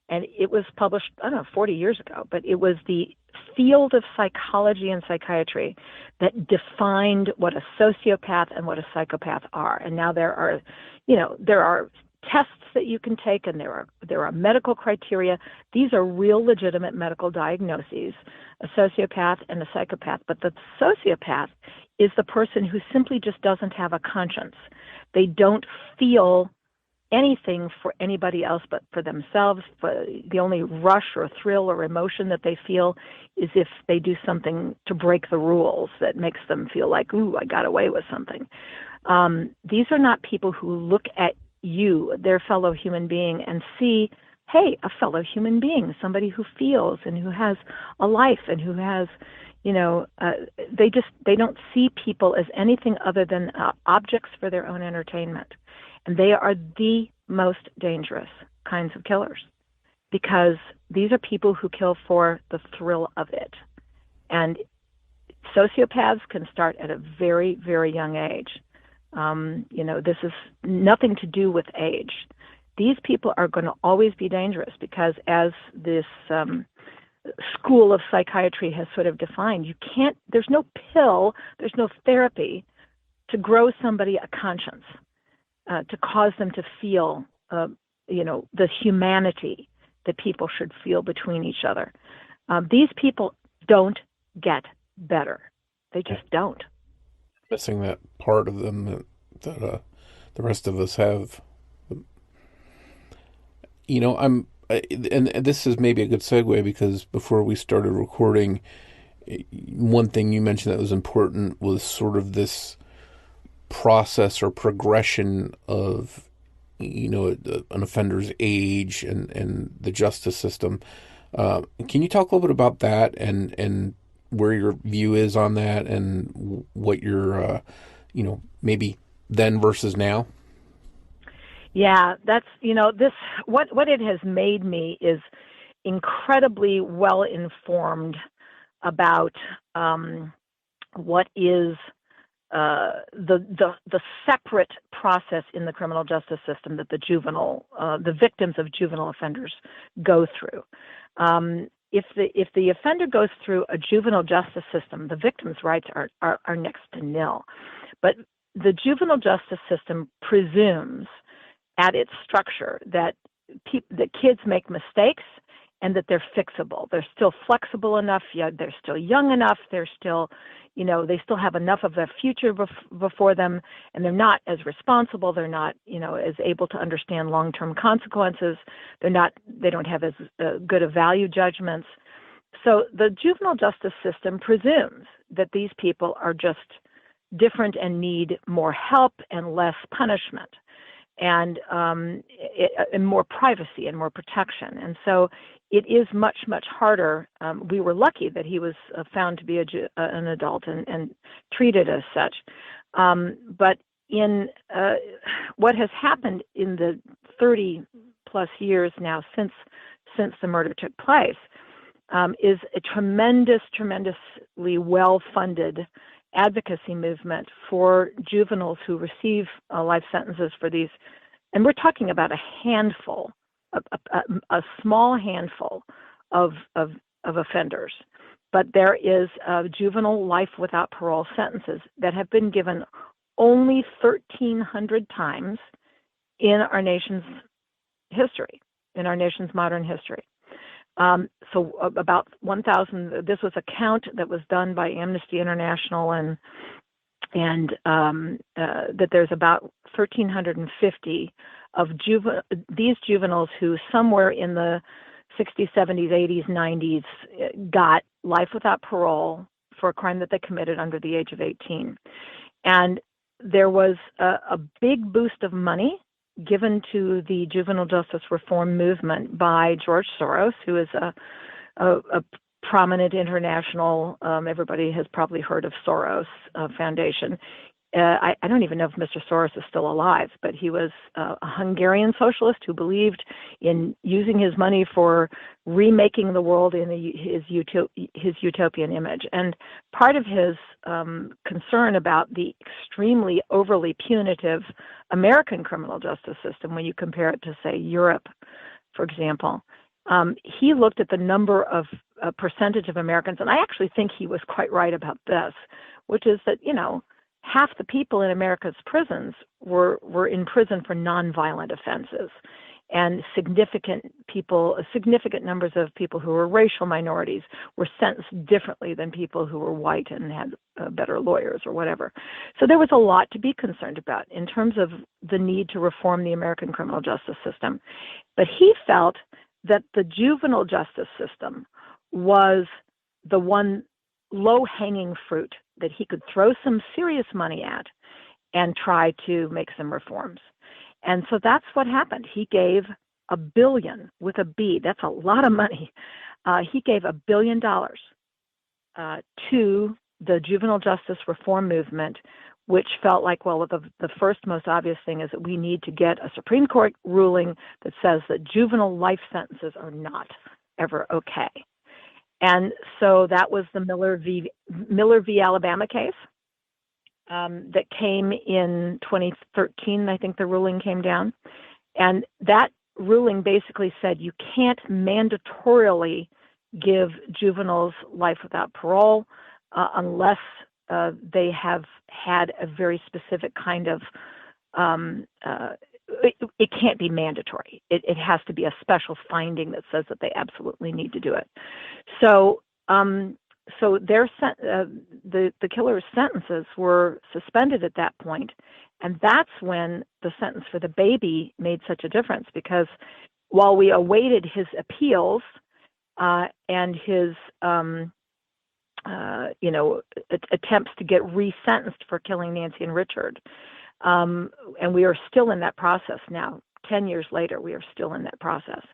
and it was published, 40 years ago, but it was the field of psychology and psychiatry that defined what a sociopath and what a psychopath are. And now there are tests that you can take, and there are medical criteria. These are real legitimate medical diagnoses, a sociopath and a psychopath. But the sociopath is the person who simply just doesn't have a conscience. They don't feel anything for anybody else but for themselves. The only rush or thrill or emotion that they feel is if they do something to break the rules that makes them feel like, ooh, I got away with something. These are not people who look at you, their fellow human being, and see, hey, a fellow human being, somebody who feels and who has a life and who has, they don't see people as anything other than objects for their own entertainment. And they are the most dangerous kinds of killers, because these are people who kill for the thrill of it. And sociopaths can start at a very, very young age. This is nothing to do with age. These people are going to always be dangerous because, as this school of psychiatry has sort of defined, there's no pill, there's no therapy to grow somebody a conscience, to cause them to feel, the humanity that people should feel between each other. These people don't get better. They just don't. Missing that part of them that the rest of us have. And this is maybe a good segue, because before we started recording, one thing you mentioned that was important was sort of this process or progression of, an offender's age and the justice system. Can you talk a little bit about that and where your view is on that, and what your maybe then versus now? Yeah, that's, this, what it has made me is incredibly well informed about what is the separate process in the criminal justice system that the victims of juvenile offenders go through. If the offender goes through a juvenile justice system, the victim's rights are next to nil. But the juvenile justice system presumes at its structure that kids make mistakes and that they're fixable. They're still flexible enough. Yeah, they're still young enough. They're still, they still have enough of a future before them, and they're not as responsible. They're not, as able to understand long-term consequences. They don't have as good of value judgments. So the juvenile justice system presumes that these people are just different and need more help and less punishment, and more privacy and more protection. And so it is much, much harder. We were lucky that he was found to be an adult and treated as such. But in what has happened in the 30 plus years now since the murder took place is a tremendously well-funded advocacy movement for juveniles who receive life sentences for these. And we're talking about a handful, a small handful of offenders. But there is juvenile life without parole sentences that have been given only 1,300 times in our nation's history, in our nation's modern history. So about 1,000. This was a count that was done by Amnesty International, and that there's about 1,350 of these juveniles who somewhere in the 60s, 70s, 80s, 90s got life without parole for a crime that they committed under the age of 18. And there was a big boost of money given to the juvenile justice reform movement by George Soros, who is a prominent international, everybody has probably heard of Soros Foundation. I don't even know if Mr. Soros is still alive, but he was a Hungarian socialist who believed in using his money for remaking the world in his utopian image. And part of his concern about the extremely overly punitive American criminal justice system, when you compare it to, say, Europe, for example, he looked at the number of percentage of Americans, and I actually think he was quite right about this, which is that, half the people in America's prisons were in prison for nonviolent offenses, and significant numbers of people who were racial minorities were sentenced differently than people who were white and had better lawyers or whatever. So there was a lot to be concerned about in terms of the need to reform the American criminal justice system. But he felt that the juvenile justice system was the one low-hanging fruit that he could throw some serious money at and try to make some reforms. And so that's what happened. He gave $1 billion with a B. That's a lot of money. He gave $1 billion to the juvenile justice reform movement, which felt like, well, the first most obvious thing is that we need to get a Supreme Court ruling that says that juvenile life sentences are not ever okay. And so that was the Miller v. Alabama case that came in 2013. I think the ruling came down. And that ruling basically said you can't mandatorily give juveniles life without parole unless they have had a very specific kind of it can't be mandatory. It has to be a special finding that says that they absolutely need to do it. So, the killer's sentences were suspended at that point, and that's when the sentence for the baby made such a difference. Because while we awaited his appeals and his attempts to get resentenced for killing Nancy and Richard. And we are still in that process now. 10 years later, we are still in that process.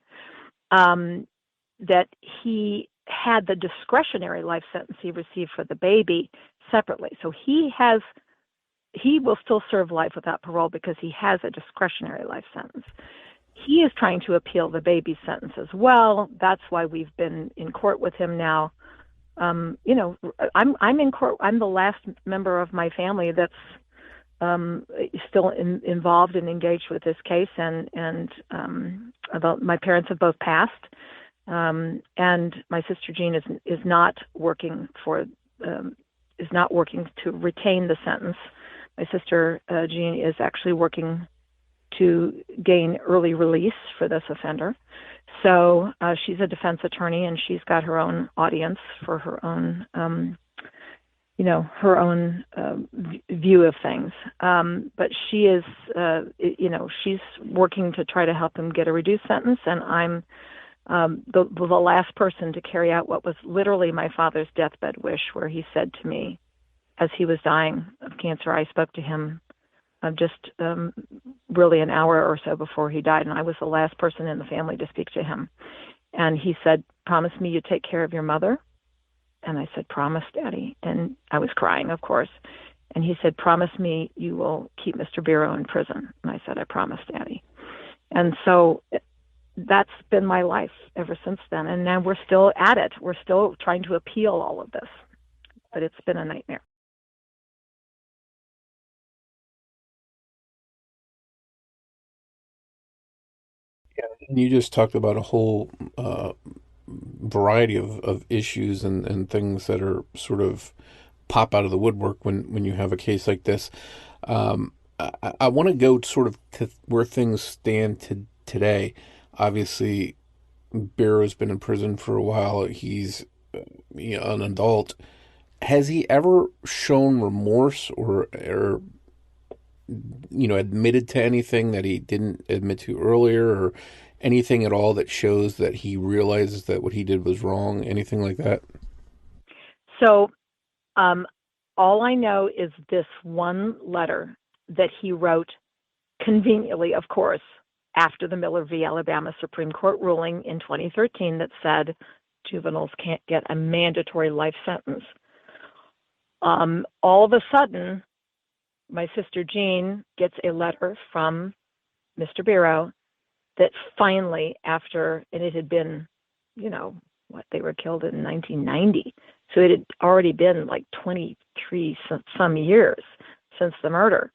That he had the discretionary life sentence he received for the baby separately. So he has he will still serve life without parole because he has a discretionary life sentence. He is trying to appeal the baby sentence as well. That's why we've been in court with him now. I'm in court. I'm the last member of my family that's still involved and engaged with this case, and about my parents have both passed, and my sister Jean is not working to retain the sentence. My sister Jean is actually working to gain early release for this offender. So she's a defense attorney, and she's got her own audience for her own, view of things. But she is, she's working to try to help him get a reduced sentence, and I'm the last person to carry out what was literally my father's deathbed wish, where he said to me, as he was dying of cancer, I spoke to him just really an hour or so before he died, and I was the last person in the family to speak to him. And he said, "Promise me you take care of your mother." And I said, "Promise, Daddy." And I was crying, of course. And he said, "Promise me you will keep Mr. Biro in prison." And I said, "I promise, Daddy." And so that's been my life ever since then. And now we're still at it. We're still trying to appeal all of this. But it's been a nightmare. And you just talked about a whole variety of issues and things that are sort of pop out of the woodwork when you have a case like this. I want to go sort of to where things stand today. Obviously, Barrow's been in prison for a while. He's an adult. Has he ever shown remorse or admitted to anything that he didn't admit to earlier, or anything at all that shows that he realizes that what he did was wrong? Anything like that? So all I know is this one letter that he wrote, conveniently, of course, after the Miller v. Alabama Supreme Court ruling in 2013 that said juveniles can't get a mandatory life sentence. All of a sudden, my sister Jean gets a letter from Mr. Biro that finally, and it had been, they were killed in 1990. So it had already been like 23 some years since the murder,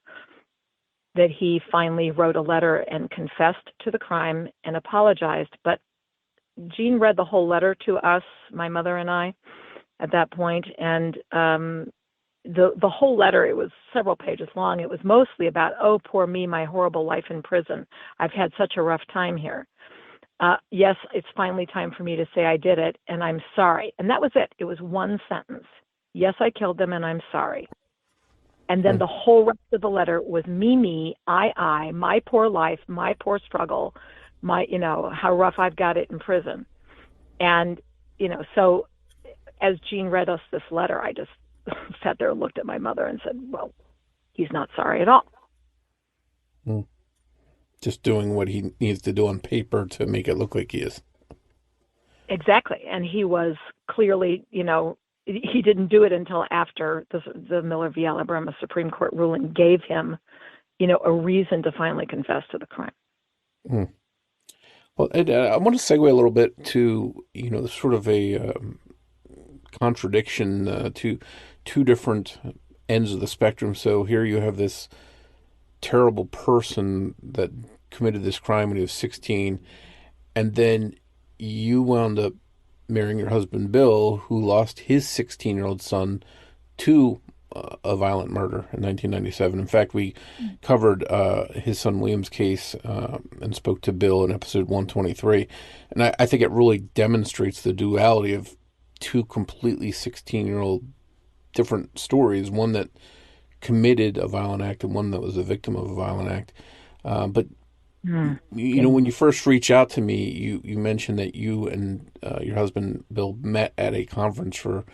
that he finally wrote a letter and confessed to the crime and apologized. But Jean read the whole letter to us, my mother and I, at that point, and the whole letter, it was several pages long. It was mostly about, "Oh, poor me, my horrible life in prison. I've had such a rough time here. Yes, it's finally time for me to say I did it, and I'm sorry." And that was it. It was one sentence. "Yes, I killed them, and I'm sorry." And then the whole rest of the letter was me, I, my poor life, my poor struggle, my, how rough I've got it in prison. And, so as Jean read us this letter, I just sat there and looked at my mother and said, "Well, he's not sorry at all." Just doing what he needs to do on paper to make it look like he is. Exactly. And he was clearly, he didn't do it until after the Miller v. Alabama Supreme Court ruling gave him, a reason to finally confess to the crime. Well, Ed, I want to segue a little bit to, sort of a contradiction to two different ends of the spectrum. So here you have this terrible person that committed this crime when he was 16, and then you wound up marrying your husband Bill, who lost his 16-year-old son to a violent murder in 1997. In fact, we covered his son William's case and spoke to Bill in episode 123, and I think it really demonstrates the duality of two completely 16-year-old different stories, one that committed a violent act and one that was a victim of a violent act. But when you first reached out to me, you mentioned that you and your husband Bill met at a conference for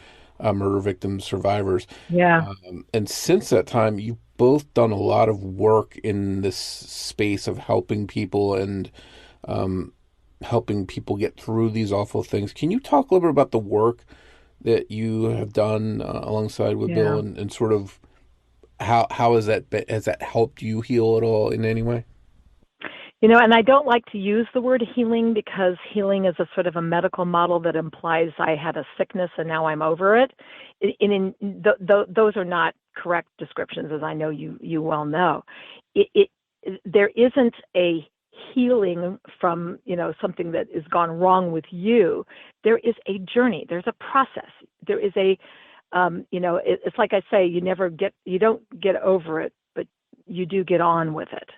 murder victim survivors. Yeah. And since that time, you've both done a lot of work in this space of helping people and helping people get through these awful things. Can you talk a little bit about the work that you have done alongside with Bill and sort of How has that helped you heal at all in any way? And I don't like to use the word healing because healing is a sort of a medical model that implies I had a sickness and now I'm over it. Those are not correct descriptions, as I know you well know. There isn't a healing from something that has gone wrong with you. There is a journey. There's a process. There is a it's like I say, you don't get over it, but you do get on with it.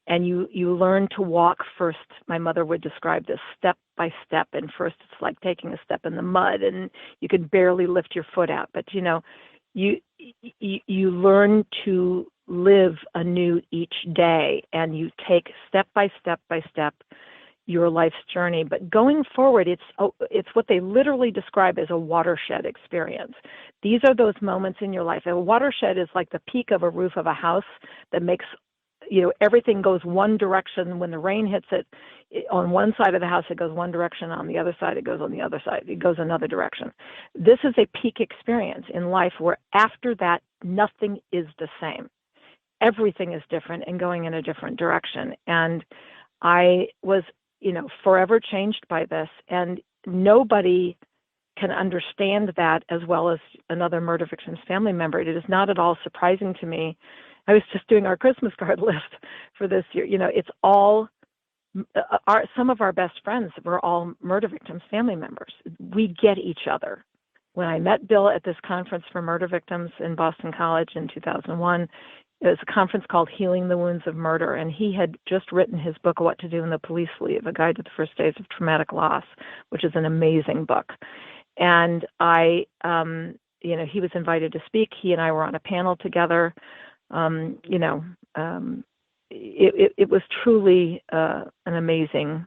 And you learn to walk first. My mother would describe this step by step. And first it's like taking a step in the mud and you can barely lift your foot out. But, you learn to live anew each day, and you take step by step by step your life's journey. But going forward, it's what they literally describe as a watershed experience. These are those moments in your life. A watershed is like the peak of a roof of a house that makes everything goes one direction. When the rain hits it on one side of the house, it goes one direction. On the other side, it goes on the other side. It goes another direction. This is a peak experience in life where after that, nothing is the same. Everything is different and going in a different direction. And I was, forever changed by this. And nobody can understand that as well as another murder victim's family member. It is not at all surprising to me. I was just doing our Christmas card list for this year. It's all some of our best friends were all murder victims' family members. We get each other. When I met Bill at this conference for murder victims in Boston College in 2001, it was a conference called Healing the Wounds of Murder, and he had just written his book, What to Do When the Police Leave, A Guide to the First Days of Traumatic Loss, which is an amazing book. And he was invited to speak. He and I were on a panel together. It was truly an amazing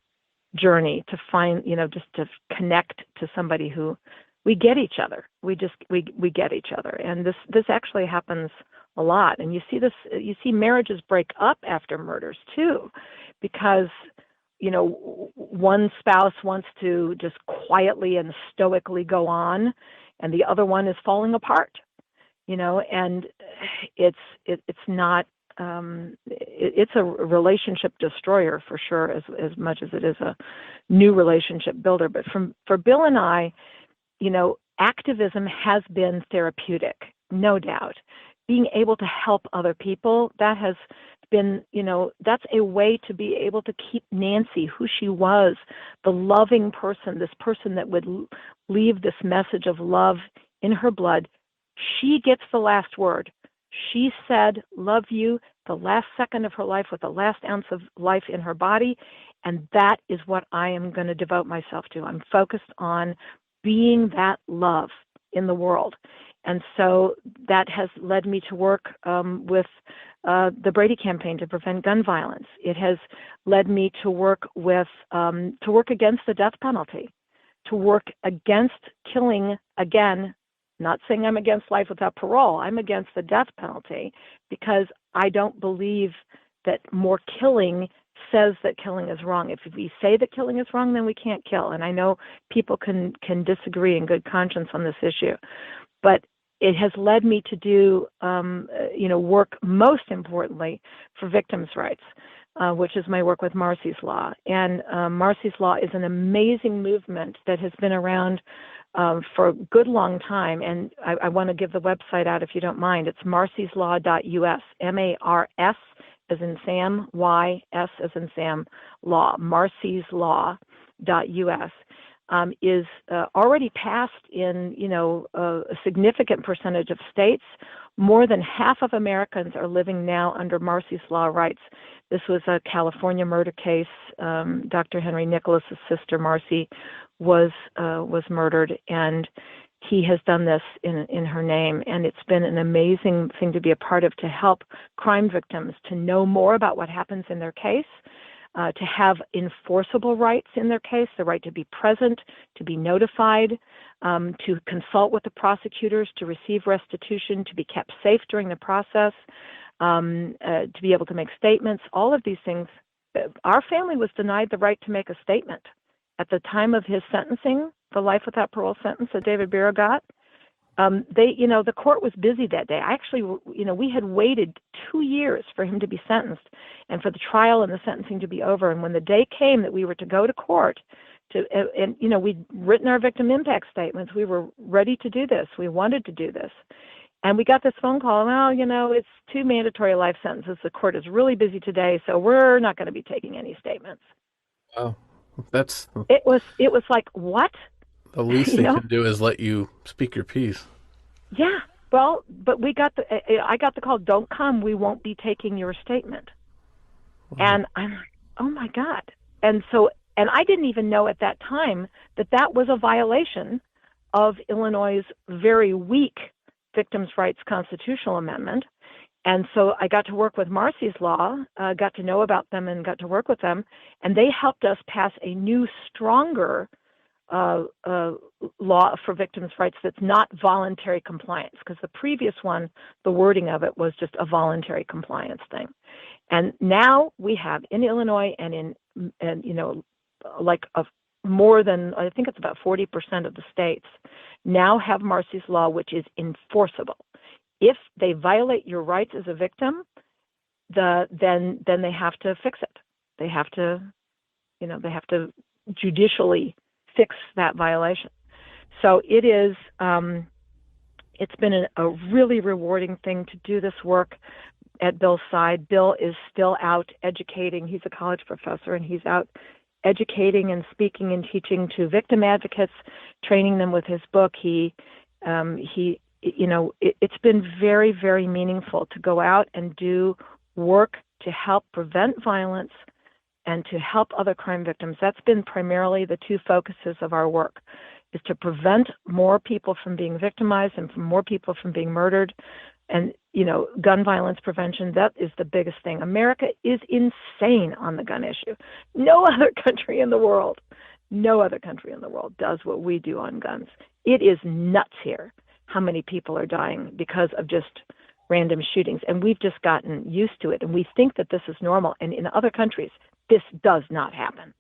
journey to find, just to connect to somebody who we get each other. We get each other. And this actually happens a lot. And you see marriages break up after murders too, because, one spouse wants to just quietly and stoically go on and the other one is falling apart. And it's not, it's a relationship destroyer for sure, as much as it is a new relationship builder. But for Bill and I, activism has been therapeutic, no doubt. Being able to help other people, that has been, that's a way to be able to keep Nancy, who she was, the loving person, this person that would leave this message of love in her blood. She gets the last word. She said, love you, the last second of her life with the last ounce of life in her body. And that is what I am going to devote myself to. I'm focused on being that love in the world. And so that has led me to work with the Brady campaign to prevent gun violence. It has led me to work against the death penalty, to work against killing again. Not saying I'm against life without parole. I'm against the death penalty because I don't believe that more killing says that killing is wrong. If we say that killing is wrong, then we can't kill. And I know people can disagree in good conscience on this issue. But it has led me to do, work most importantly for victims' rights, which is my work with Marsy's Law. And Marsy's Law is an amazing movement that has been around for a good long time. And I want to give the website out if you don't mind. It's marsyslaw.us, M-A-R-S as in Sam, Y-S as in Sam, law, marsyslaw.us. Is already passed in, a significant percentage of states. More than half of Americans are living now under Marsy's Law rights. This was a California murder case. Dr. Henry Nicholas's sister, Marcy, was murdered, and he has done this in her name. And it's been an amazing thing to be a part of, to help crime victims to know more about what happens in their case, to have enforceable rights in their case, the right to be present, to be notified, to consult with the prosecutors, to receive restitution, to be kept safe during the process, to be able to make statements, all of these things. Our family was denied the right to make a statement. At the time of his sentencing, the life without parole sentence that David Biro got, The court was busy that day. Actually, we had waited 2 years for him to be sentenced and for the trial and the sentencing to be over. And when the day came that we were to go to court, we'd written our victim impact statements. We were ready to do this. We wanted to do this. And we got this phone call, it's 2 mandatory life sentences. The court is really busy today, so we're not going to be taking any statements. Oh, It was like, what? The least they can do is let you speak your piece. Yeah. Well, but I got the call, don't come, we won't be taking your statement. Wow. And I'm like, oh my God. And I didn't even know at that time that was a violation of Illinois' very weak Victims' Rights Constitutional Amendment. And so I got to work with Marcy's Law, got to know about them and got to work with them. And they helped us pass a new, stronger law for victims' rights that's not voluntary compliance, because the previous one, the wording of it was just a voluntary compliance thing. And now we have in Illinois more than, I think it's about 40% of the states now have Marcy's Law, which is enforceable. If they violate your rights as a victim, then they have to fix it. They have to judicially fix that violation. So it is. It's been a really rewarding thing to do this work at Bill's side. Bill is still out educating. He's a college professor, and he's out educating and speaking and teaching to victim advocates, training them with his book. It's been very, very meaningful to go out and do work to help prevent violence and to help other crime victims. That's been primarily the 2 focuses of our work, is to prevent more people from being victimized and from more people from being murdered. And, gun violence prevention, that is the biggest thing. America is insane on the gun issue. No other country in the world does what we do on guns. It is nuts here how many people are dying because of just random shootings. And we've just gotten used to it. And we think that this is normal. And in other countries, this does not happen.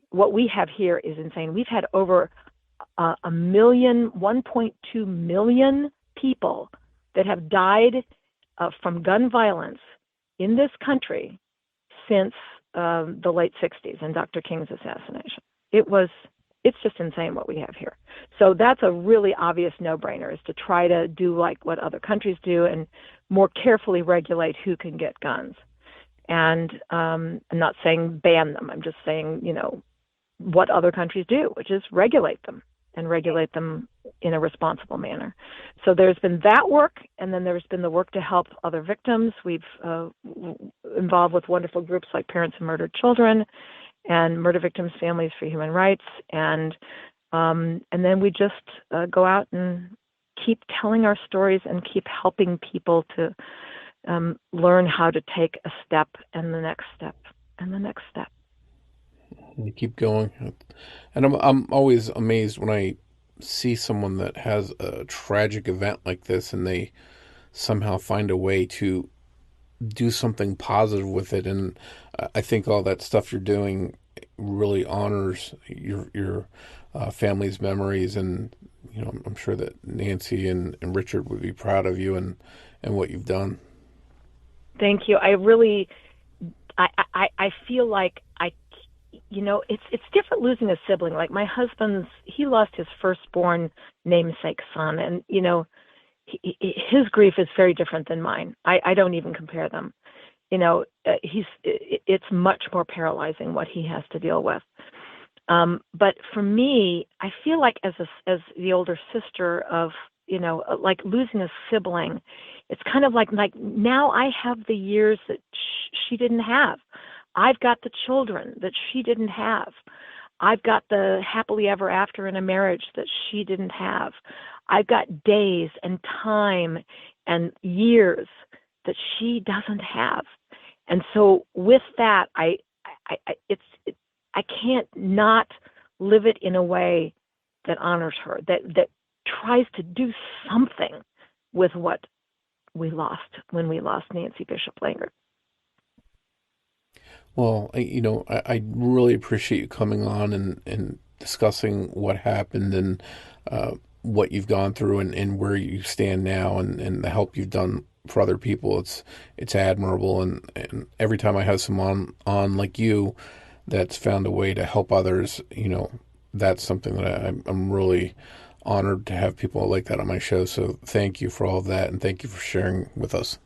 What we have here is insane. We've had over 1.2 million people that have died from gun violence in this country since the late 60s and Dr. King's assassination. It's just insane what we have here. So that's a really obvious no-brainer, is to try to do like what other countries do and more carefully regulate who can get guns. And I'm not saying ban them. I'm just saying, what other countries do, which is regulate them and regulate them in a responsible manner. So there's been that work, and then there's been the work to help other victims. We've involved with wonderful groups like Parents of Murdered Children and Murder Victims Families for Human Rights, and then we just go out and keep telling our stories and keep helping people to learn how to take a step and the next step and the next step. You keep going, and I'm always amazed when I see someone that has a tragic event like this and they somehow find a way to do something positive with it. And I think all that stuff you're doing really honors your family's memories, and I'm sure that Nancy and Richard would be proud of you and what you've done. Thank you. I really, I feel like it's different losing a sibling. Like my husband's, he lost his firstborn namesake son, and his grief is very different than mine. I don't even compare them. It's much more paralyzing what he has to deal with. But for me, I feel like as the older sister of, like losing a sibling, it's kind of like now I have the years that she didn't have. I've got the children that she didn't have. I've got the happily ever after in a marriage that she didn't have. I've got days and time and years that she doesn't have. And so with that, I can't not live it in a way that honors her, that tries to do something with what we lost when we lost Nancy Bishop Langert. Well, I really appreciate you coming on and discussing what happened. And what you've gone through and where you stand now and the help you've done for other people. It's admirable. And every time I have someone on like you that's found a way to help others, that's something that I'm really honored to have people like that on my show. So thank you for all of that, and thank you for sharing with us.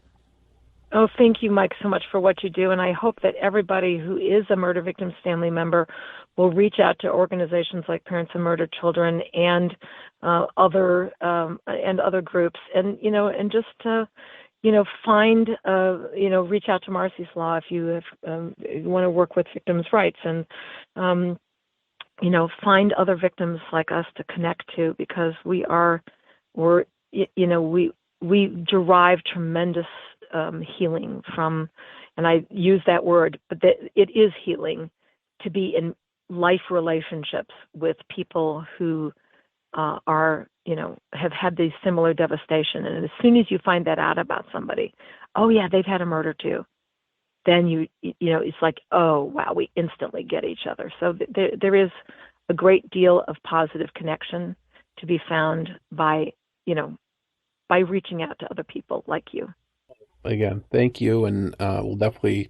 Oh, thank you, Mike, so much for what you do. And I hope that everybody who is a murder victim's family member will reach out to organizations like Parents of Murdered Children and other groups, and just find reach out to Marcy's Law if you want to work with victims' rights, and find other victims like us to connect to, because we derive tremendous healing from, and I use that word, but it is healing to be in life relationships with people who have had these similar devastation. And as soon as you find that out about somebody, oh yeah, they've had a murder too, then it's like, oh wow, we instantly get each other. So there is a great deal of positive connection to be found by reaching out to other people like you. Again, thank you, and we'll definitely,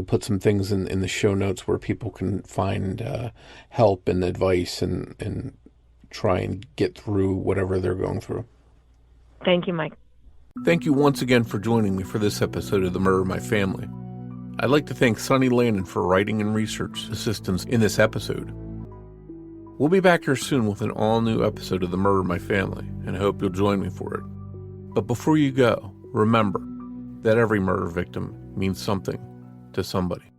put some things in the show notes where people can find help and advice and try and get through whatever they're going through. Thank you, Mike. Thank you once again for joining me for this episode of The Murder of My Family. I'd like to thank Sonny Landon for writing and research assistance in this episode. We'll be back here soon with an all-new episode of The Murder of My Family, and I hope you'll join me for it. But before you go, remember that every murder victim means something to somebody.